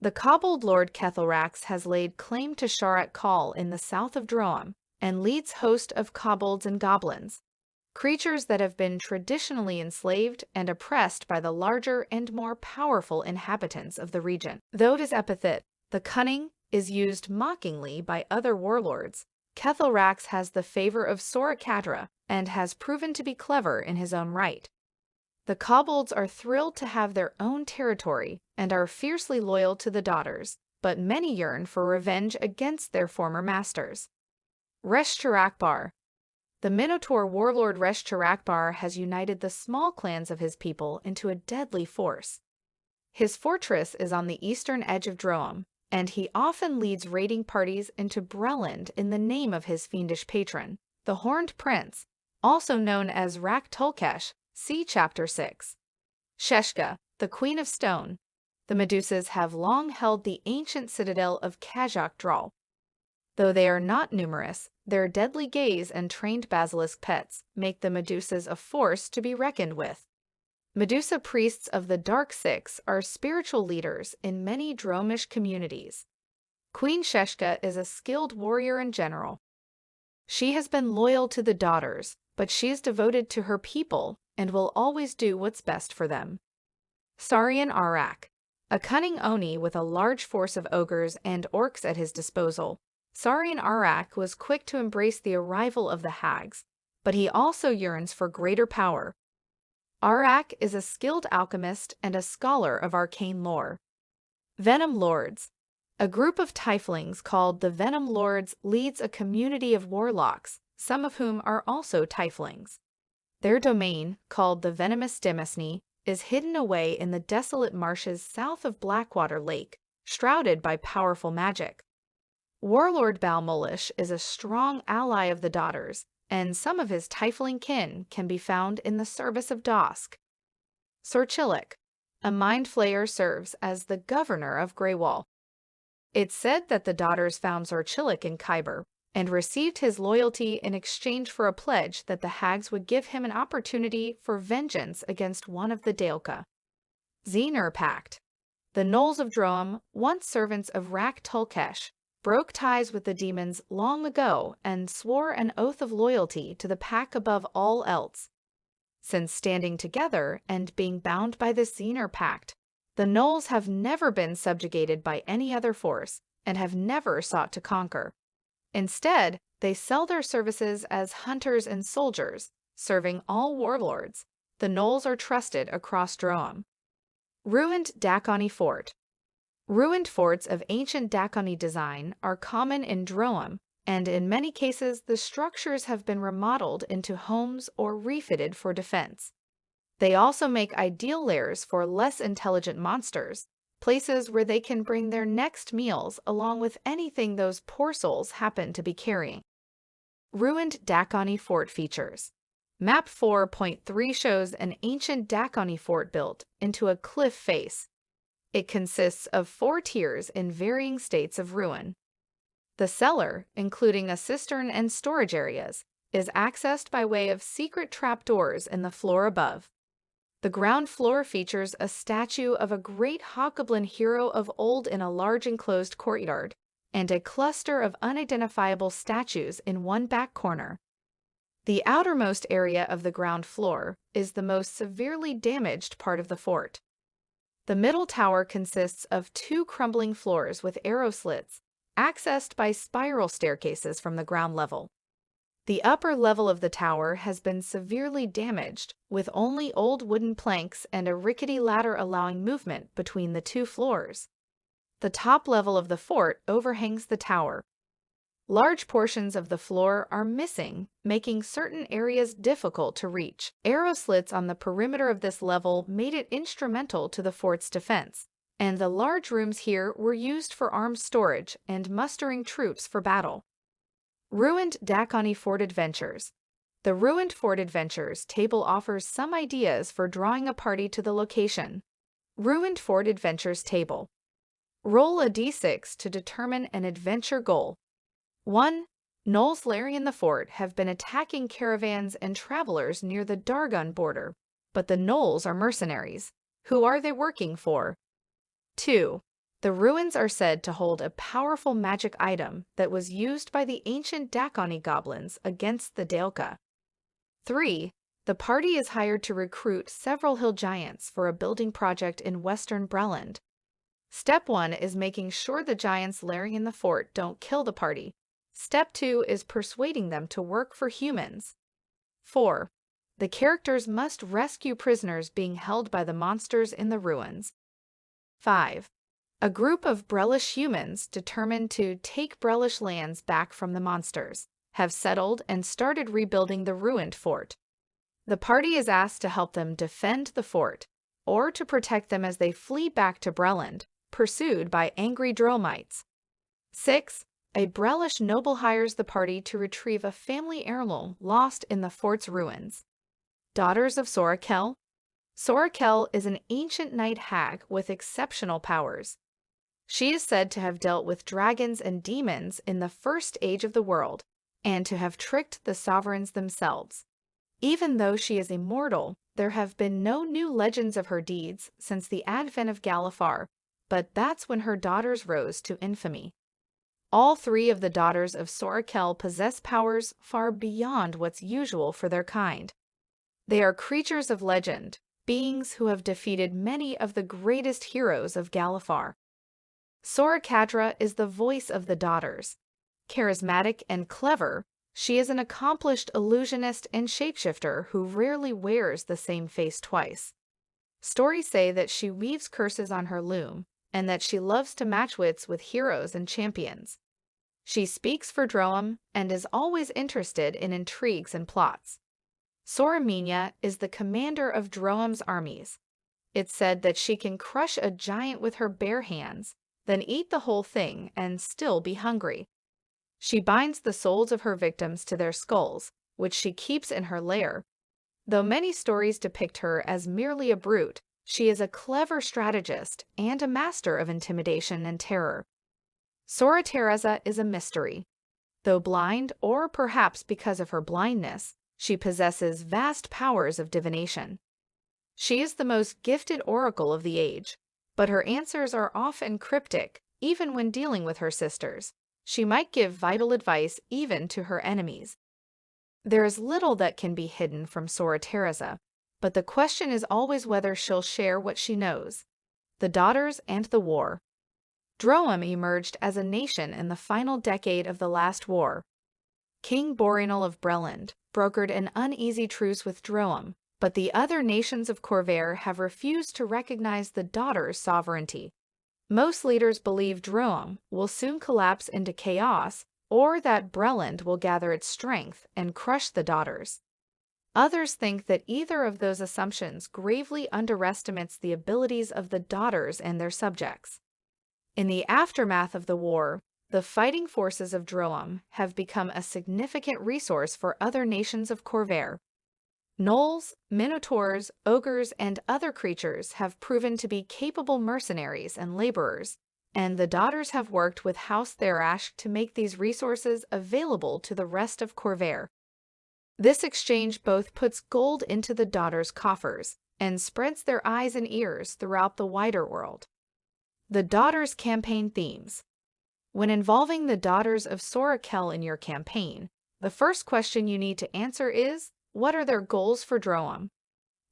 The kobold lord Kethelrax has laid claim to Sharat Kal in the south of Droaam and leads host of kobolds and goblins, creatures that have been traditionally enslaved and oppressed by the larger and more powerful inhabitants of the region. Though his epithet, the Cunning, is used mockingly by other warlords, Kethelrax has the favor of Sora Cadra and has proven to be clever in his own right. The kobolds are thrilled to have their own territory and are fiercely loyal to the daughters, but many yearn for revenge against their former masters. Resh-Tarakbar. The Minotaur warlord Resh-Tarakbar has united the small clans of his people into a deadly force. His fortress is on the eastern edge of Droaam, and he often leads raiding parties into Breland in the name of his fiendish patron, the Horned Prince, also known as Rak-Tulkesh. See Chapter 6. Sheshka, the Queen of Stone. The Medusas have long held the ancient citadel of Kajak-Dral. Though they are not numerous, their deadly gaze and trained basilisk pets make the Medusas a force to be reckoned with. Medusa priests of the Dark Six are spiritual leaders in many Droamish communities. Queen Sheshka is a skilled warrior and general. She has been loyal to the daughters, but she is devoted to her people and will always do what's best for them. Saurian Arak. A cunning Oni with a large force of ogres and orcs at his disposal, Saurian Arak was quick to embrace the arrival of the hags, but he also yearns for greater power. Arak is a skilled alchemist and a scholar of arcane lore. Venom Lords. A group of tieflings called the Venom Lords leads a community of warlocks, some of whom are also tieflings. Their domain, called the Venomous Demesne, is hidden away in the desolate marshes south of Blackwater Lake, shrouded by powerful magic. Warlord Balmolish is a strong ally of the daughters, and some of his tiefling kin can be found in the service of Dosk. Sorchillic. A mind flayer serves as the governor of Greywall. It's said that the daughters found Sorchillic in Khyber and received his loyalty in exchange for a pledge that the hags would give him an opportunity for vengeance against one of the Daelka. Xener Pact. The Gnolls of Droaam, once servants of Rak-Tulkesh, broke ties with the demons long ago and swore an oath of loyalty to the pack above all else. Since standing together and being bound by the Xener Pact, the Gnolls have never been subjugated by any other force and have never sought to conquer. Instead, they sell their services as hunters and soldiers, serving all warlords. The Gnolls are trusted across Droaam. Ruined Dhaakani Fort. Ruined forts of ancient Dhaakani design are common in Droaam, and in many cases the structures have been remodeled into homes or refitted for defense. They also make ideal lairs for less intelligent monsters, places where they can bring their next meals along with anything those poor souls happen to be carrying. Ruined Dhaakani Fort features. Map 4.3 shows an ancient Dhaakani fort built into a cliff face. It consists of 4 tiers in varying states of ruin. The cellar, including a cistern and storage areas, is accessed by way of secret trapdoors in the floor above. The ground floor features a statue of a great hobgoblin hero of old in a large enclosed courtyard, and a cluster of unidentifiable statues in one back corner. The outermost area of the ground floor is the most severely damaged part of the fort. The middle tower consists of 2 crumbling floors with arrow slits, accessed by spiral staircases from the ground level. The upper level of the tower has been severely damaged, with only old wooden planks and a rickety ladder allowing movement between the 2 floors. The top level of the fort overhangs the tower. Large portions of the floor are missing, making certain areas difficult to reach. Arrow slits on the perimeter of this level made it instrumental to the fort's defense, and the large rooms here were used for arms storage and mustering troops for battle. Ruined Dhakaan Fort Adventures. The Ruined Fort Adventures table offers some ideas for drawing a party to the location. Ruined Fort Adventures table. Roll a d6 to determine an adventure goal. 1. Gnolls Larry in the fort have been attacking caravans and travelers near the Dargon border, but the Gnolls are mercenaries. Who are they working for? 2. The ruins are said to hold a powerful magic item that was used by the ancient Dhakaan goblins against the Dhaaka. 3. The party is hired to recruit several hill giants for a building project in western Breland. Step 1 is making sure the giants Larry in the fort don't kill the party. Step 2 is persuading them to work for humans. 4. The characters must rescue prisoners being held by the monsters in the ruins. 5. A group of Brelish humans determined to take Brelish lands back from the monsters have settled and started rebuilding the ruined fort. The party is asked to help them defend the fort, or to protect them as they flee back to Breland, pursued by angry Droamites. 6. A Brelish noble hires the party to retrieve a family heirloom lost in the fort's ruins. Daughters of Sorakel. Sorakel is an ancient night hag with exceptional powers. She is said to have dealt with dragons and demons in the first age of the world, and to have tricked the sovereigns themselves. Even though she is immortal, there have been no new legends of her deeds since the advent of Galifar, but that's when her daughters rose to infamy. All 3 of the daughters of Sorakel possess powers far beyond what's usual for their kind. They are creatures of legend, beings who have defeated many of the greatest heroes of Galifar. Sorakadra is the voice of the daughters. Charismatic and clever, she is an accomplished illusionist and shapeshifter who rarely wears the same face twice. Stories say that she weaves curses on her loom, and that she loves to match wits with heroes and champions. She speaks for Droaam and is always interested in intrigues and plots. Soramina is the commander of Droaam's armies. It's said that she can crush a giant with her bare hands, then eat the whole thing and still be hungry. She binds the souls of her victims to their skulls, which she keeps in her lair. Though many stories depict her as merely a brute, she is a clever strategist and a master of intimidation and terror. Sora Teresa is a mystery. Though blind, or perhaps because of her blindness, she possesses vast powers of divination. She is the most gifted oracle of the age, but her answers are often cryptic, even when dealing with her sisters. She might give vital advice even to her enemies. There is little that can be hidden from Sora Teresa, but the question is always whether she'll share what she knows. The Daughters and the War. Droaam emerged as a nation in the final decade of the last war. King Borinal of Breland brokered an uneasy truce with Droaam, but the other nations of Corvair have refused to recognize the Daughters' sovereignty. Most leaders believe Droaam will soon collapse into chaos, or that Breland will gather its strength and crush the Daughters. Others think that either of those assumptions gravely underestimates the abilities of the Daughters and their subjects. In the aftermath of the war, the fighting forces of Droaam have become a significant resource for other nations of Corvair. Gnolls, minotaurs, ogres, and other creatures have proven to be capable mercenaries and laborers, and the Daughters have worked with House Therash to make these resources available to the rest of Corvair. This exchange both puts gold into the Daughters' coffers and spreads their eyes and ears throughout the wider world. The Daughters' campaign themes. When involving the Daughters of Sorakel in your campaign, the first question you need to answer is, what are their goals for Droaam?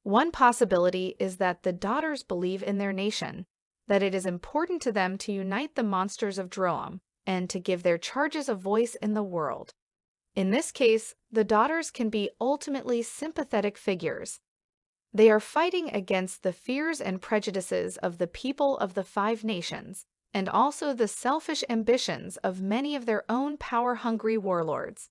One possibility is that the Daughters believe in their nation, that it is important to them to unite the monsters of Droaam and to give their charges a voice in the world. In this case, the Daughters can be ultimately sympathetic figures. They are fighting against the fears and prejudices of the people of the 5 nations, and also the selfish ambitions of many of their own power-hungry warlords.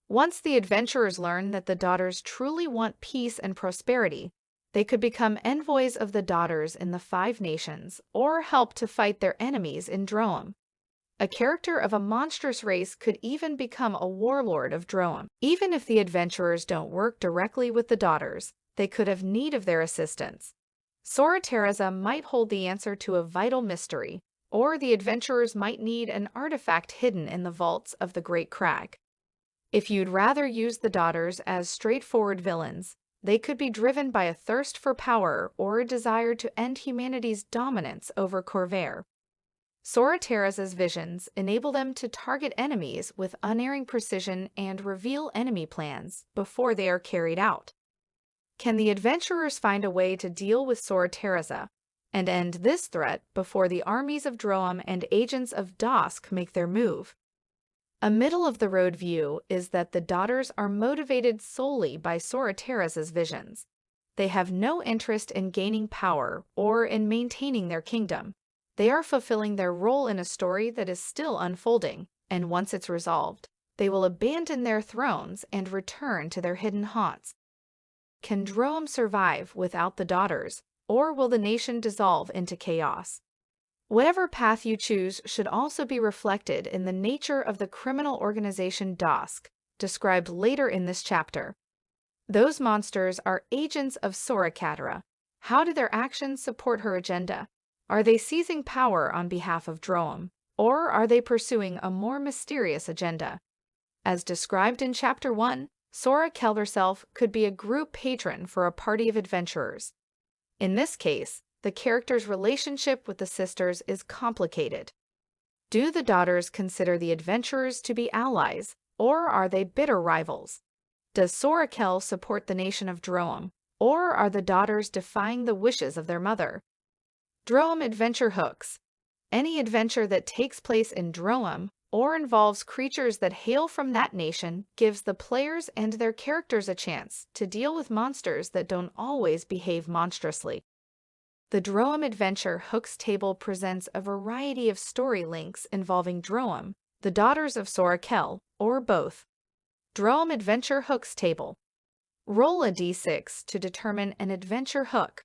Once the adventurers learn that the Daughters truly want peace and prosperity, They could become envoys of the daughters in the Five Nations or help to fight their enemies in Droaam. A character of a monstrous race could even become a warlord of Droaam. Even if the adventurers don't work directly with the daughters, they could have need of their assistance. Sora Teresa might hold the answer to a vital mystery, or the adventurers might need an artifact hidden in the vaults of the Great Crag. If you'd rather use the daughters as straightforward villains, they could be driven by a thirst for power or a desire to end humanity's dominance over Khorvaire. Sora Teresa's visions enable them to target enemies with unerring precision and reveal enemy plans before they are carried out. Can the adventurers find a way to deal with Sora Teresa and end this threat before the armies of Droaam and agents of Dusk make their move? A middle-of-the-road view is that the daughters are motivated solely by Sora Teresa's visions. They have no interest in gaining power or in maintaining their kingdom. They are fulfilling their role in a story that is still unfolding, and once it's resolved, they will abandon their thrones and return to their hidden haunts. Can Droaam survive without the daughters, or will the nation dissolve into chaos? Whatever path you choose should also be reflected in the nature of the criminal organization Dusk, described later in this chapter. Those monsters are agents of Sora Catera. How do their actions support her agenda? Are they seizing power on behalf of Droaam, or are they pursuing a more mysterious agenda? As described in Chapter 1, Sora Kell herself could be a group patron for a party of adventurers. In this case, the character's relationship with the sisters is complicated. Do the daughters consider the adventurers to be allies, or are they bitter rivals? Does Sora Kell support the nation of Droaam, or are the daughters defying the wishes of their mother? Droaam adventure hooks. Any adventure that takes place in Droaam or involves creatures that hail from that nation gives the players and their characters a chance to deal with monsters that don't always behave monstrously. The Droaam Adventure Hooks table presents a variety of story links involving Droaam, the daughters of Sora Kell, or both. Droaam Adventure Hooks table. Roll a d6 to determine an adventure hook.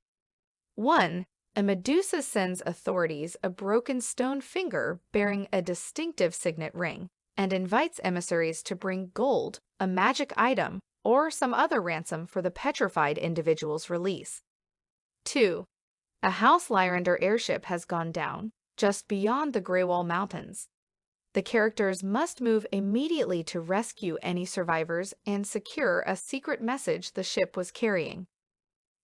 1. A Medusa sends authorities a broken stone finger bearing a distinctive signet ring, and invites emissaries to bring gold, a magic item, or some other ransom for the petrified individual's release. 2. A House Lyrander airship has gone down, just beyond the Greywall Mountains. The characters must move immediately to rescue any survivors and secure a secret message the ship was carrying.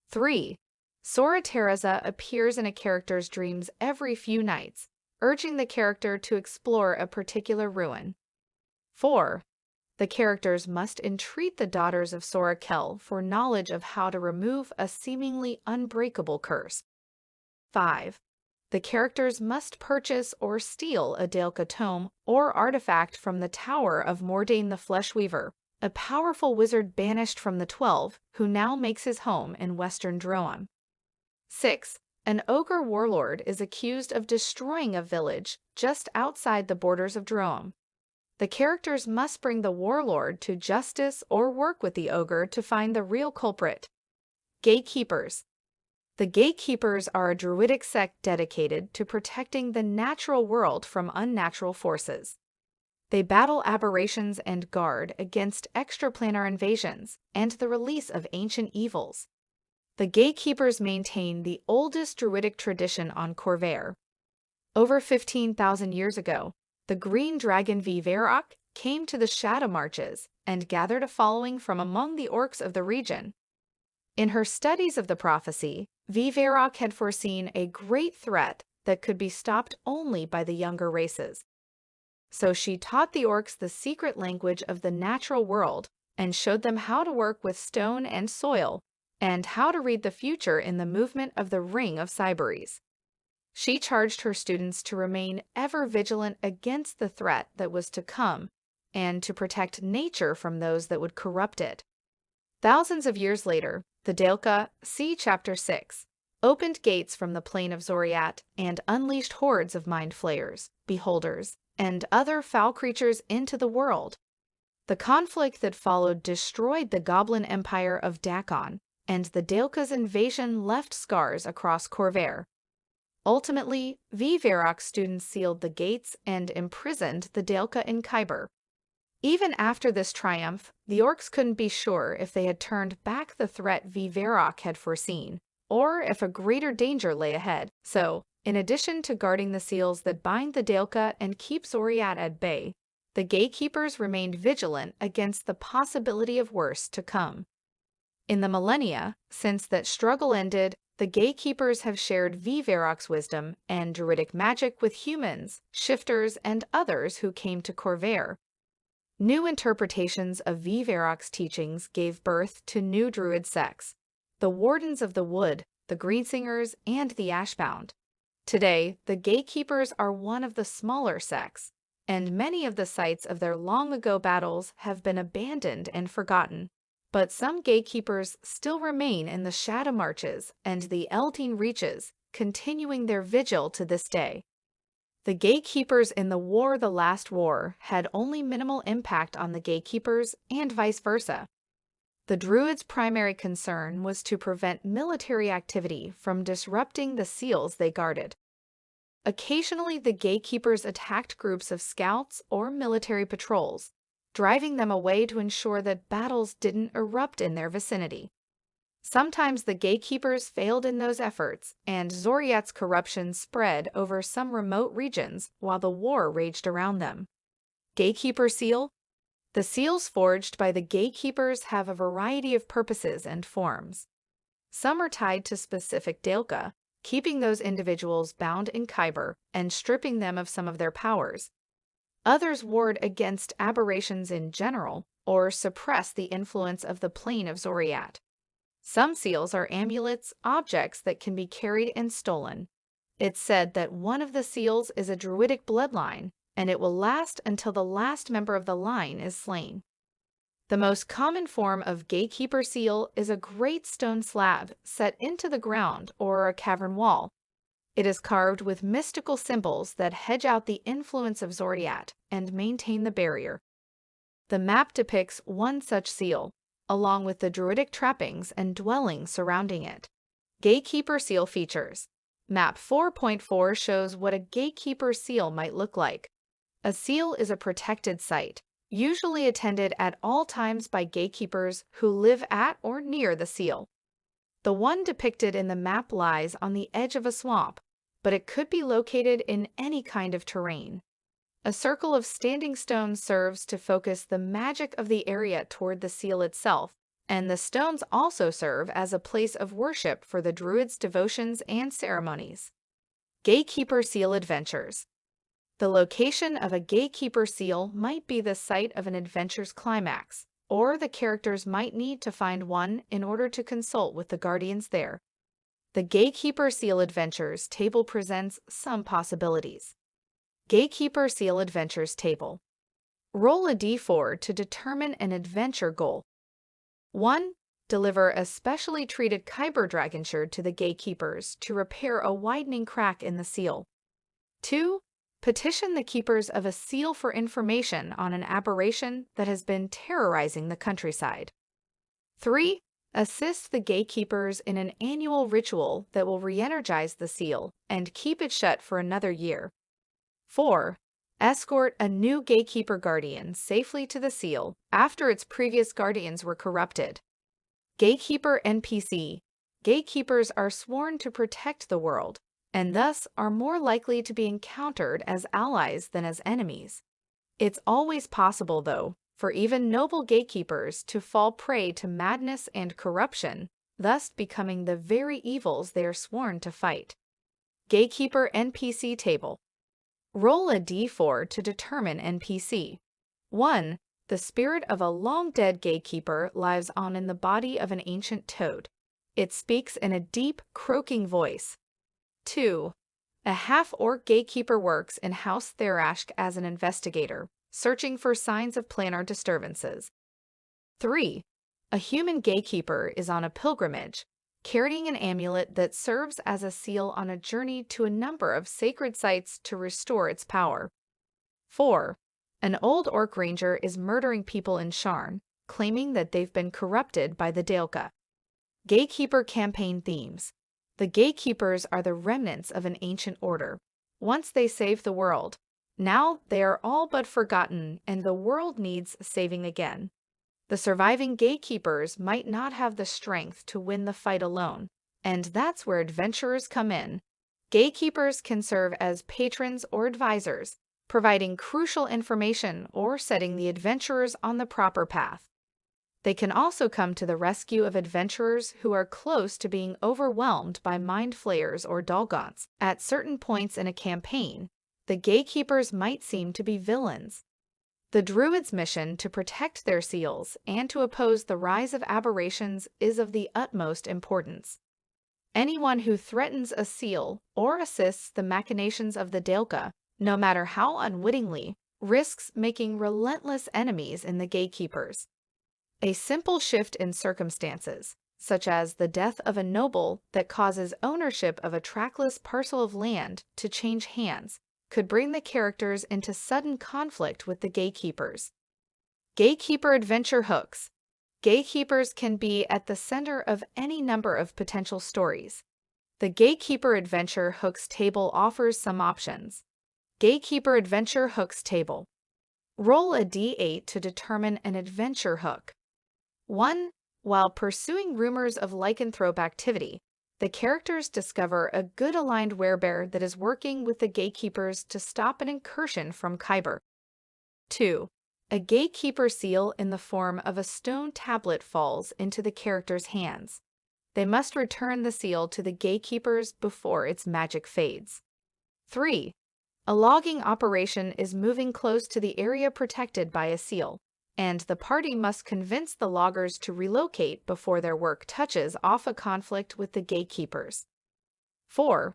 3. Sora Teresa appears in a character's dreams every few nights, urging the character to explore a particular ruin. 4. The characters must entreat the daughters of Sora Kell for knowledge of how to remove a seemingly unbreakable curse. 5. The characters must purchase or steal a Dhakaan tome or artifact from the tower of Mordain the Fleshweaver, a powerful wizard banished from the 12 who now makes his home in western Droaam. 6. An ogre warlord is accused of destroying a village just outside the borders of Droaam. The characters must bring the warlord to justice or work with the ogre to find the real culprit. Gatekeepers. The Gatekeepers are a druidic sect dedicated to protecting the natural world from unnatural forces. They battle aberrations and guard against extraplanar invasions and the release of ancient evils. The Gatekeepers maintain the oldest druidic tradition on Khorvaire. Over 15,000 years ago, the green dragon Viverok came to the Shadow Marches and gathered a following from among the orcs of the region. In her studies of the prophecy, Viverok had foreseen a great threat that could be stopped only by the younger races. So she taught the orcs the secret language of the natural world and showed them how to work with stone and soil and how to read the future in the movement of the Ring of Cyberies. She charged her students to remain ever vigilant against the threat that was to come and to protect nature from those that would corrupt it. Thousands of years later, the Dhakaan, see Chapter 6, opened gates from the plain of Zoriat and unleashed hordes of mind flayers, beholders, and other foul creatures into the world. The conflict that followed destroyed the Goblin Empire of Dhakaan and the Daelka's invasion left scars across Corvair. Ultimately, Viverok's students sealed the gates and imprisoned the Daelka in Khyber. Even after this triumph, the orcs couldn't be sure if they had turned back the threat Viverok had foreseen, or if a greater danger lay ahead. So, in addition to guarding the seals that bind the Daelka and keep Zoriat at bay, the Gatekeepers remained vigilant against the possibility of worse to come. In the millennia, since that struggle ended, the Gatekeepers have shared Viverok's wisdom and druidic magic with humans, shifters, and others who came to Corvair. New interpretations of Viverok's teachings gave birth to new druid sects, the Wardens of the Wood, the Greedsingers, and the Ashbound. Today, the Gatekeepers are one of the smaller sects, and many of the sites of their long-ago battles have been abandoned and forgotten. But some Gatekeepers still remain in the Shadow Marches and the Eldine Reaches, continuing their vigil to this day. The Gatekeepers in the Last War had only minimal impact on the Gatekeepers and vice versa. The Druids' primary concern was to prevent military activity from disrupting the seals they guarded. Occasionally, the Gatekeepers attacked groups of scouts or military patrols, driving them away to ensure that battles didn't erupt in their vicinity. Sometimes the Gatekeepers failed in those efforts, and Zoriat's corruption spread over some remote regions while the war raged around them. Gatekeeper Seal? The seals forged by the Gatekeepers have a variety of purposes and forms. Some are tied to specific Daelka, keeping those individuals bound in Khyber and stripping them of some of their powers. Others ward against aberrations in general or suppress the influence of the plane of Zoriat. Some seals are amulets, objects that can be carried and stolen. It's said that one of the seals is a druidic bloodline, and it will last until the last member of the line is slain. The most common form of Gatekeeper seal is a great stone slab set into the ground or a cavern wall. It is carved with mystical symbols that hedge out the influence of Zoriat and maintain the barrier. The map depicts one such seal, along with the druidic trappings and dwellings surrounding it. Gatekeeper seal features. Map 4.4 shows what a Gatekeeper seal might look like. A seal is a protected site, usually attended at all times by Gatekeepers who live at or near the seal. The one depicted in the map lies on the edge of a swamp, but it could be located in any kind of terrain. A circle of standing stones serves to focus the magic of the area toward the seal itself, and the stones also serve as a place of worship for the Druids' devotions and ceremonies. Gatekeeper Seal Adventures. The location of a Gatekeeper seal might be the site of an adventure's climax, or the characters might need to find one in order to consult with the guardians there. The Gatekeeper Seal Adventures table presents some possibilities. Gatekeeper Seal Adventures table. Roll a d4 to determine an adventure goal. 1. Deliver a specially treated Kyber dragon shard to the Gatekeepers to repair a widening crack in the seal. 2. Petition the keepers of a seal for information on an aberration that has been terrorizing the countryside. 3. Assist the Gatekeepers in an annual ritual that will re-energize the seal and keep it shut for another year. 4. Escort a new Gatekeeper guardian safely to the seal after its previous guardians were corrupted. Gatekeeper NPC. Gatekeepers are sworn to protect the world, and thus are more likely to be encountered as allies than as enemies. It's always possible, though, for even noble Gatekeepers to fall prey to madness and corruption, thus becoming the very evils they are sworn to fight. Gatekeeper NPC table. Roll a d4 to determine NPC. 1. The spirit of a long-dead Gatekeeper lives on in the body of an ancient toad. It speaks in a deep, croaking voice. 2. A half-orc Gatekeeper works in House Therashk as an investigator, searching for signs of planar disturbances. 3. A human Gatekeeper is on a pilgrimage, carrying an amulet that serves as a seal on a journey to a number of sacred sites to restore its power. 4. An old orc ranger is murdering people in Sharn, claiming that they've been corrupted by the Daelka. Gatekeeper campaign themes. The Gatekeepers are the remnants of an ancient order. Once they saved the world, now they are all but forgotten and the world needs saving again. The surviving Gatekeepers might not have the strength to win the fight alone, and that's where adventurers come in. Gatekeepers can serve as patrons or advisors, providing crucial information or setting the adventurers on the proper path. They can also come to the rescue of adventurers who are close to being overwhelmed by mind flayers or Dalgons. At certain points in a campaign, the Gatekeepers might seem to be villains. The Druids' mission to protect their seals and to oppose the rise of aberrations is of the utmost importance. Anyone who threatens a seal or assists the machinations of the Dhakaan, no matter how unwittingly, risks making relentless enemies in the Gatekeepers. A simple shift in circumstances, such as the death of a noble that causes ownership of a trackless parcel of land to change hands, could bring the characters into sudden conflict with the Gatekeepers. Gatekeeper adventure hooks. Gatekeepers can be at the center of any number of potential stories. The Gatekeeper Adventure Hooks table offers some options. Gatekeeper Adventure Hooks table. Roll a d8 to determine an adventure hook. 1. While pursuing rumors of lycanthrope activity, the characters discover a good-aligned werebear that is working with the Gatekeepers to stop an incursion from Khyber. 2. A Gatekeeper seal in the form of a stone tablet falls into the character's hands. They must return the seal to the Gatekeepers before its magic fades. 3. A logging operation is moving close to the area protected by a seal, and the party must convince the loggers to relocate before their work touches off a conflict with the Gatekeepers. 4.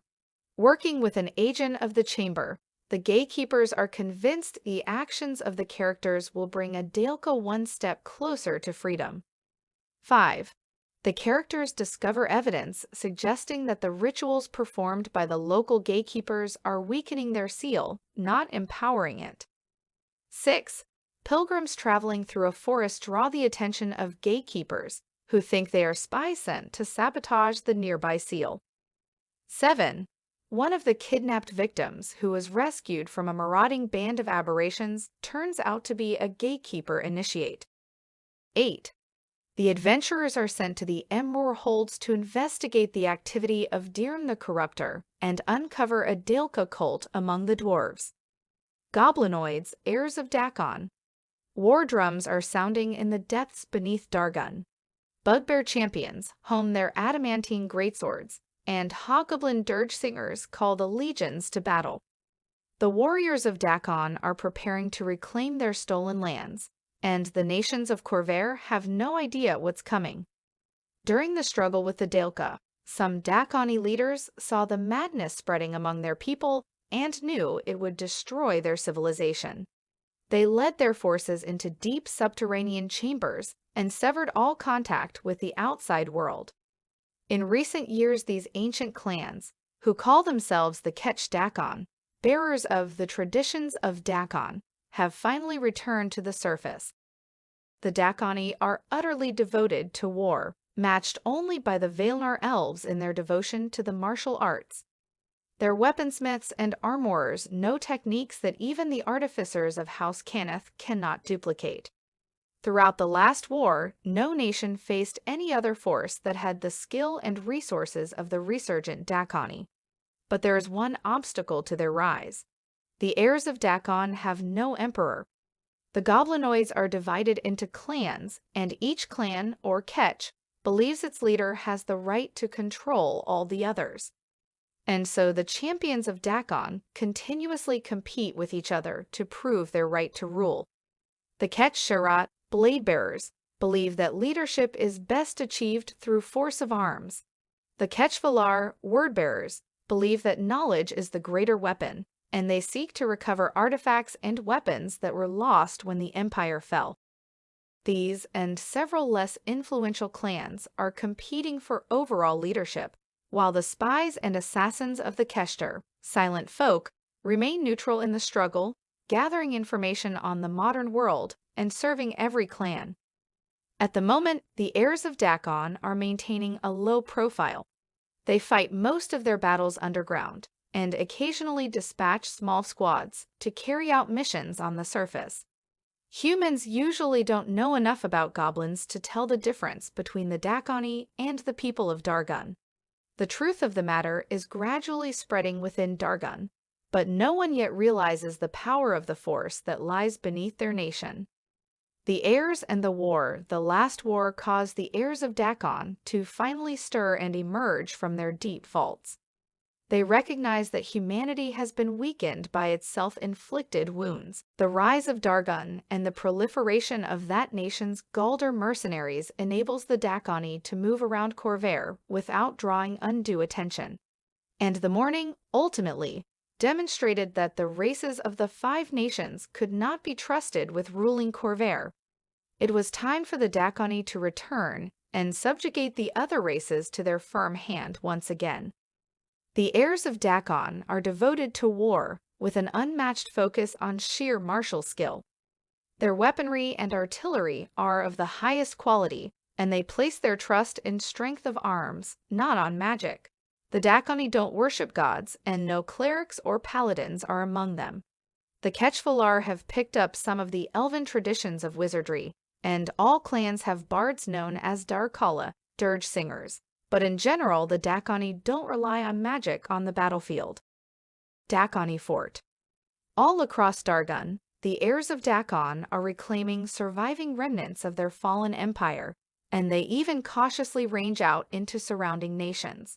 Working with an agent of the chamber, the Gatekeepers are convinced the actions of the characters will bring a Dhakaan one step closer to freedom. 5. The characters discover evidence suggesting that the rituals performed by the local Gatekeepers are weakening their seal, not empowering it. 6. Pilgrims traveling through a forest draw the attention of Gatekeepers, who think they are spies sent to sabotage the nearby seal. 7. One of the kidnapped victims, who was rescued from a marauding band of aberrations, turns out to be a Gatekeeper initiate. 8. The adventurers are sent to the Emror Holds to investigate the activity of Dhakaan the Corruptor and uncover a Dhakaan cult among the dwarves. Goblinoids, heirs of Dhakaan. War drums are sounding in the depths beneath Dargun. Bugbear champions hone their adamantine greatswords, and hobgoblin dirge singers call the legions to battle. The warriors of Dhakaan are preparing to reclaim their stolen lands, and the nations of Khorvaire have no idea what's coming. During the struggle with the Dhakaan, some Dhakaani leaders saw the madness spreading among their people and knew it would destroy their civilization. They led their forces into deep subterranean chambers and severed all contact with the outside world. In recent years, these ancient clans, who call themselves the Ketch Dhakaan, bearers of the traditions of Dhakaan, have finally returned to the surface. The Dhakaani are utterly devoted to war, matched only by the Vaelnar elves in their devotion to the martial arts. Their weaponsmiths and armorers know techniques that even the artificers of House Cannith cannot duplicate. Throughout the last war, no nation faced any other force that had the skill and resources of the resurgent Dhakaani. But there is one obstacle to their rise. The heirs of Dhakaan have no emperor. The Goblinoids are divided into clans, and each clan, or ketch, believes its leader has the right to control all the others. And so the champions of Dhakaan continuously compete with each other to prove their right to rule. The Ketch Sharat, blade bearers, believe that leadership is best achieved through force of arms. The Ketch Valar, word bearers, believe that knowledge is the greater weapon, and they seek to recover artifacts and weapons that were lost when the Empire fell. These and several less influential clans are competing for overall leadership, while the spies and assassins of the Keshter, silent folk, remain neutral in the struggle, gathering information on the modern world and serving every clan. At the moment, the heirs of Dhakaan are maintaining a low profile. They fight most of their battles underground, and occasionally dispatch small squads to carry out missions on the surface. Humans usually don't know enough about goblins to tell the difference between the Dhakaan and the people of Dargun. The truth of the matter is gradually spreading within Dargun, but no one yet realizes the power of the force that lies beneath their nation. The heirs and the war, the last war, caused the heirs of Dhakaan to finally stir and emerge from their deep vaults. They recognize that humanity has been weakened by its self-inflicted wounds. The rise of Dargun and the proliferation of that nation's Galdar mercenaries enables the Dhakaan to move around Khorvaire without drawing undue attention. And the morning, ultimately, demonstrated that the races of the 5 nations could not be trusted with ruling Khorvaire. It was time for the Dhakaan to return and subjugate the other races to their firm hand once again. The heirs of Dhakaan are devoted to war with an unmatched focus on sheer martial skill. Their weaponry and artillery are of the highest quality, and they place their trust in strength of arms, not on magic. The Dhakaan don't worship gods, and no clerics or paladins are among them. The Ketchvalar have picked up some of the elven traditions of wizardry, and all clans have bards known as Darkala, dirge singers. But in general, the Dhakaan don't rely on magic on the battlefield. Dhakaan Fort. All across Dargun, the heirs of Dhakaan are reclaiming surviving remnants of their fallen empire, and they even cautiously range out into surrounding nations.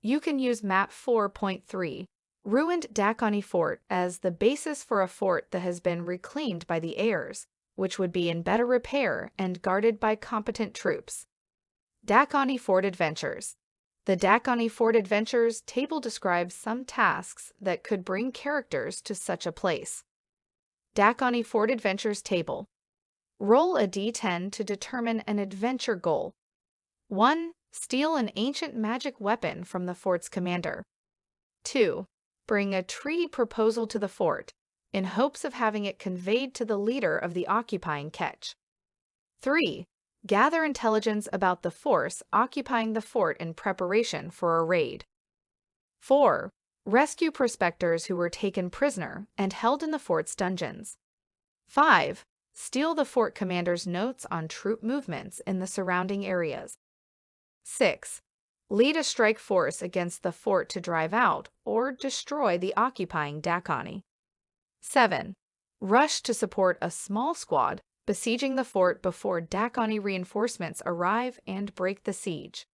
You can use Map 4.3, Ruined Dhakaan Fort, as the basis for a fort that has been reclaimed by the heirs, which would be in better repair and guarded by competent troops. Dhakaan Fort Adventures. The Dhakaan Fort Adventures table describes some tasks that could bring characters to such a place. Dhakaan Fort Adventures table. Roll a d10 to determine an adventure goal. 1. Steal an ancient magic weapon from the fort's commander. 2. Bring a treaty proposal to the fort, in hopes of having it conveyed to the leader of the occupying Ketch. 3. Gather intelligence about the force occupying the fort in preparation for a raid. 4. Rescue prospectors who were taken prisoner and held in the fort's dungeons. 5. Steal the fort commander's notes on troop movements in the surrounding areas. 6. Lead a strike force against the fort to drive out or destroy the occupying Dhakaan. 7. Rush to support a small squad besieging the fort before Dhakaan reinforcements arrive and break the siege.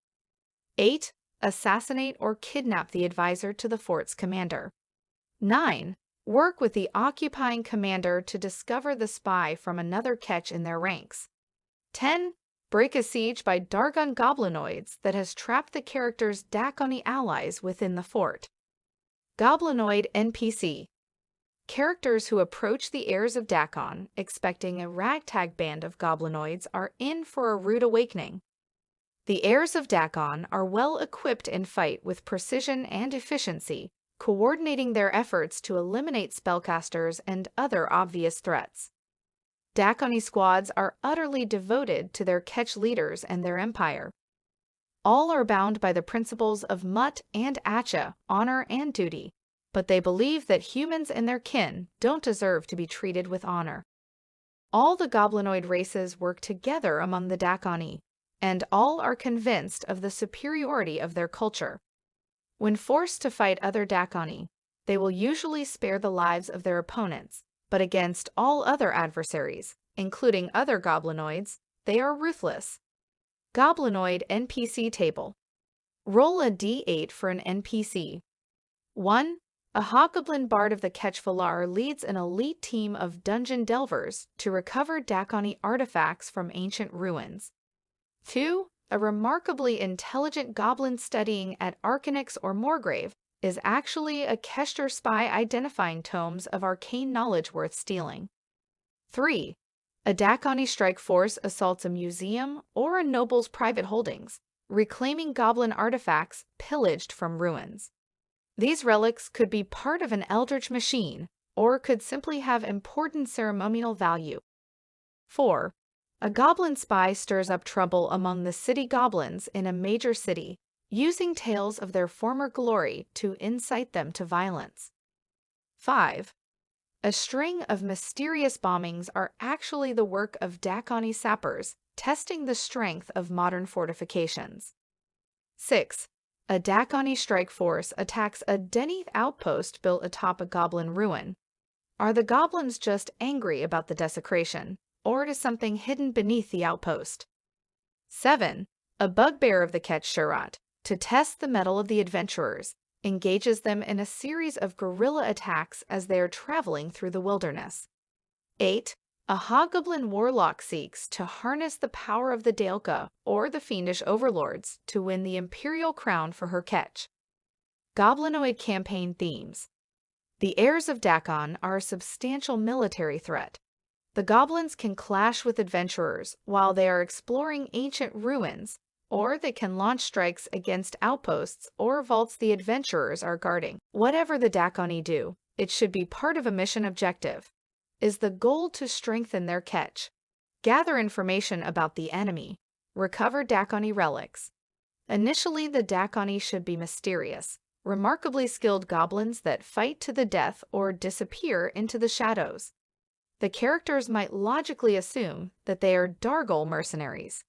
8. Assassinate or kidnap the advisor to the fort's commander. 9. Work with the occupying commander to discover the spy from another Ketch in their ranks. 10. Break a siege by Dargun Goblinoids that has trapped the character's Dhakaan allies within the fort. Goblinoid NPC. Characters who approach the heirs of Dhakaan expecting a ragtag band of goblinoids are in for a rude awakening. The heirs of Dhakaan are well equipped in fight with precision and efficiency, coordinating their efforts to eliminate spellcasters and other obvious threats. Dhakaan squads are utterly devoted to their Ketch leaders and their empire. All are bound by the principles of Mut and Acha, honor and duty, but they believe that humans and their kin don't deserve to be treated with honor. All the goblinoid races work together among the Dhakaan, and all are convinced of the superiority of their culture. When forced to fight other Dhakaan, they will usually spare the lives of their opponents, but against all other adversaries, including other goblinoids, they are ruthless. Goblinoid NPC table. Roll a d8 for an NPC. 1. A hobgoblin bard of the Ketchvalar leads an elite team of dungeon delvers to recover Dhakaan artifacts from ancient ruins. 2. A remarkably intelligent goblin studying at Arcanix or Moorgrave is actually a Kesher spy identifying tomes of arcane knowledge worth stealing. 3. A Dhakaan strike force assaults a museum or a noble's private holdings, reclaiming goblin artifacts pillaged from ruins. These relics could be part of an eldritch machine, or could simply have important ceremonial value. 4. A goblin spy stirs up trouble among the city goblins in a major city, using tales of their former glory to incite them to violence. 5. A string of mysterious bombings are actually the work of Dhakaan sappers, testing the strength of modern fortifications. 6. A Dhakaan strike force attacks a Denith outpost built atop a goblin ruin. Are the goblins just angry about the desecration, or is something hidden beneath the outpost? 7. A bugbear of the Ketch-Sherrat, to test the mettle of the adventurers, engages them in a series of guerrilla attacks as they are traveling through the wilderness. 8. A hobgoblin warlock seeks to harness the power of the Daelka or the fiendish overlords to win the imperial crown for her Ketch. Goblinoid campaign themes. The heirs of Dhakaan are a substantial military threat. The goblins can clash with adventurers while they are exploring ancient ruins, or they can launch strikes against outposts or vaults the adventurers are guarding. Whatever the Dhakaan do, it should be part of a mission objective. Is the goal to strengthen their Ketch, gather information about the enemy, recover Dhakaan relics? Initially, the Dhakaan should be mysterious, remarkably skilled goblins that fight to the death or disappear into the shadows. The characters might logically assume that they are Dargol mercenaries.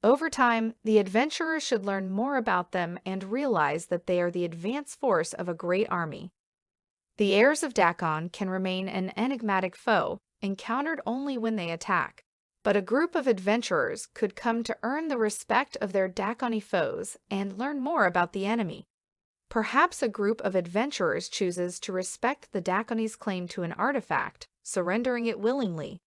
Over time, the adventurers should learn more about them and realize that they are the advance force of a great army. The heirs of Dhakaan can remain an enigmatic foe, encountered only when they attack, but a group of adventurers could come to earn the respect of their Dhakaan foes and learn more about the enemy. Perhaps a group of adventurers chooses to respect the Dhakaan's claim to an artifact, surrendering it willingly.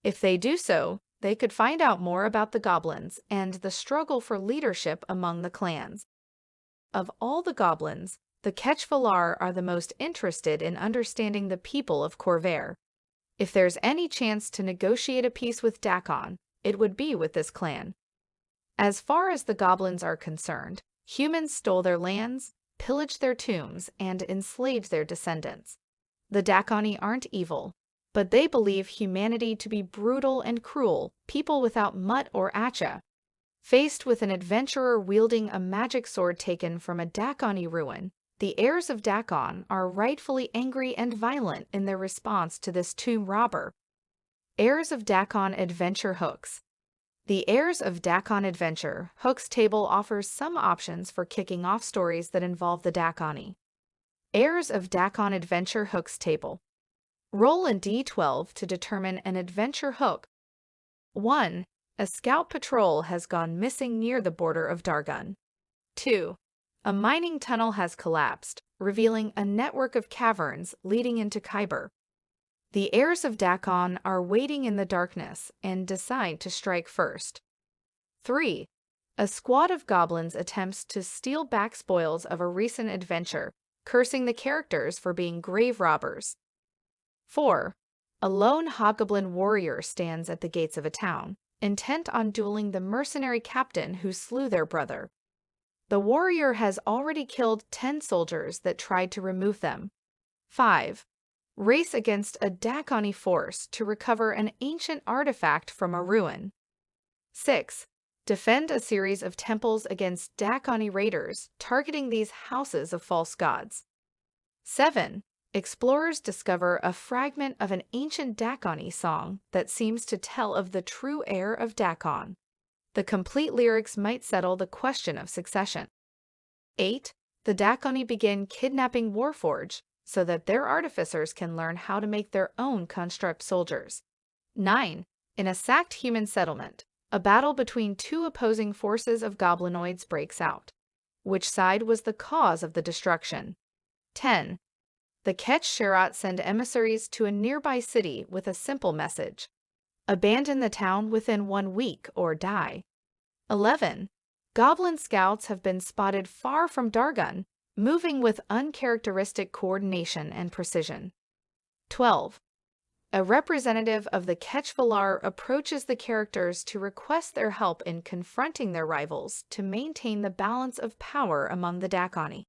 If they do so, they could find out more about the goblins and the struggle for leadership among the clans. Of all the goblins, the Ketch-Valar are the most interested in understanding the people of Khorvaire. If there's any chance to negotiate a peace with Dhakaan, it would be with this clan. As far as the goblins are concerned, humans stole their lands, pillaged their tombs, and enslaved their descendants. The Dhakaan aren't evil, but they believe humanity to be brutal and cruel, people without Mut or Acha. Faced with an adventurer wielding a magic sword taken from a Dhakaan ruin, the heirs of Dhakaan are rightfully angry and violent in their response to this tomb robber. Heirs of Dhakaan Adventure Hooks. The Heirs of Dhakaan Adventure Hooks table offers some options for kicking off stories that involve the Dhakaan. Heirs of Dhakaan Adventure Hooks table. Roll a d12 to determine an adventure hook. 1. A scout patrol has gone missing near the border of Dargun. 2. A mining tunnel has collapsed, revealing a network of caverns leading into Khyber. The heirs of Dhakaan are waiting in the darkness and decide to strike first. 3. A squad of goblins attempts to steal back spoils of a recent adventure, cursing the characters for being grave robbers. 4. A lone hobgoblin warrior stands at the gates of a town, intent on dueling the mercenary captain who slew their brother. The warrior has already killed 10 soldiers that tried to remove them. 5. Race against a Dhakaan force to recover an ancient artifact from a ruin. 6. Defend a series of temples against Dhakaan raiders, targeting these houses of false gods. 7. Explorers discover a fragment of an ancient Dhakaan song that seems to tell of the true heir of Dhakaan. The complete lyrics might settle the question of succession. 8. The Dhakaan begin kidnapping Warforged so that their artificers can learn how to make their own construct soldiers. 9. In a sacked human settlement, a battle between two opposing forces of Goblinoids breaks out. Which side was the cause of the destruction? 10. The Ketch-Sherrat send emissaries to a nearby city with a simple message. Abandon the town within 1 week or die. 11. Goblin scouts have been spotted far from Dargun, moving with uncharacteristic coordination and precision. 12. A representative of the Ketch-Valar approaches the characters to request their help in confronting their rivals to maintain the balance of power among the Dhakaan.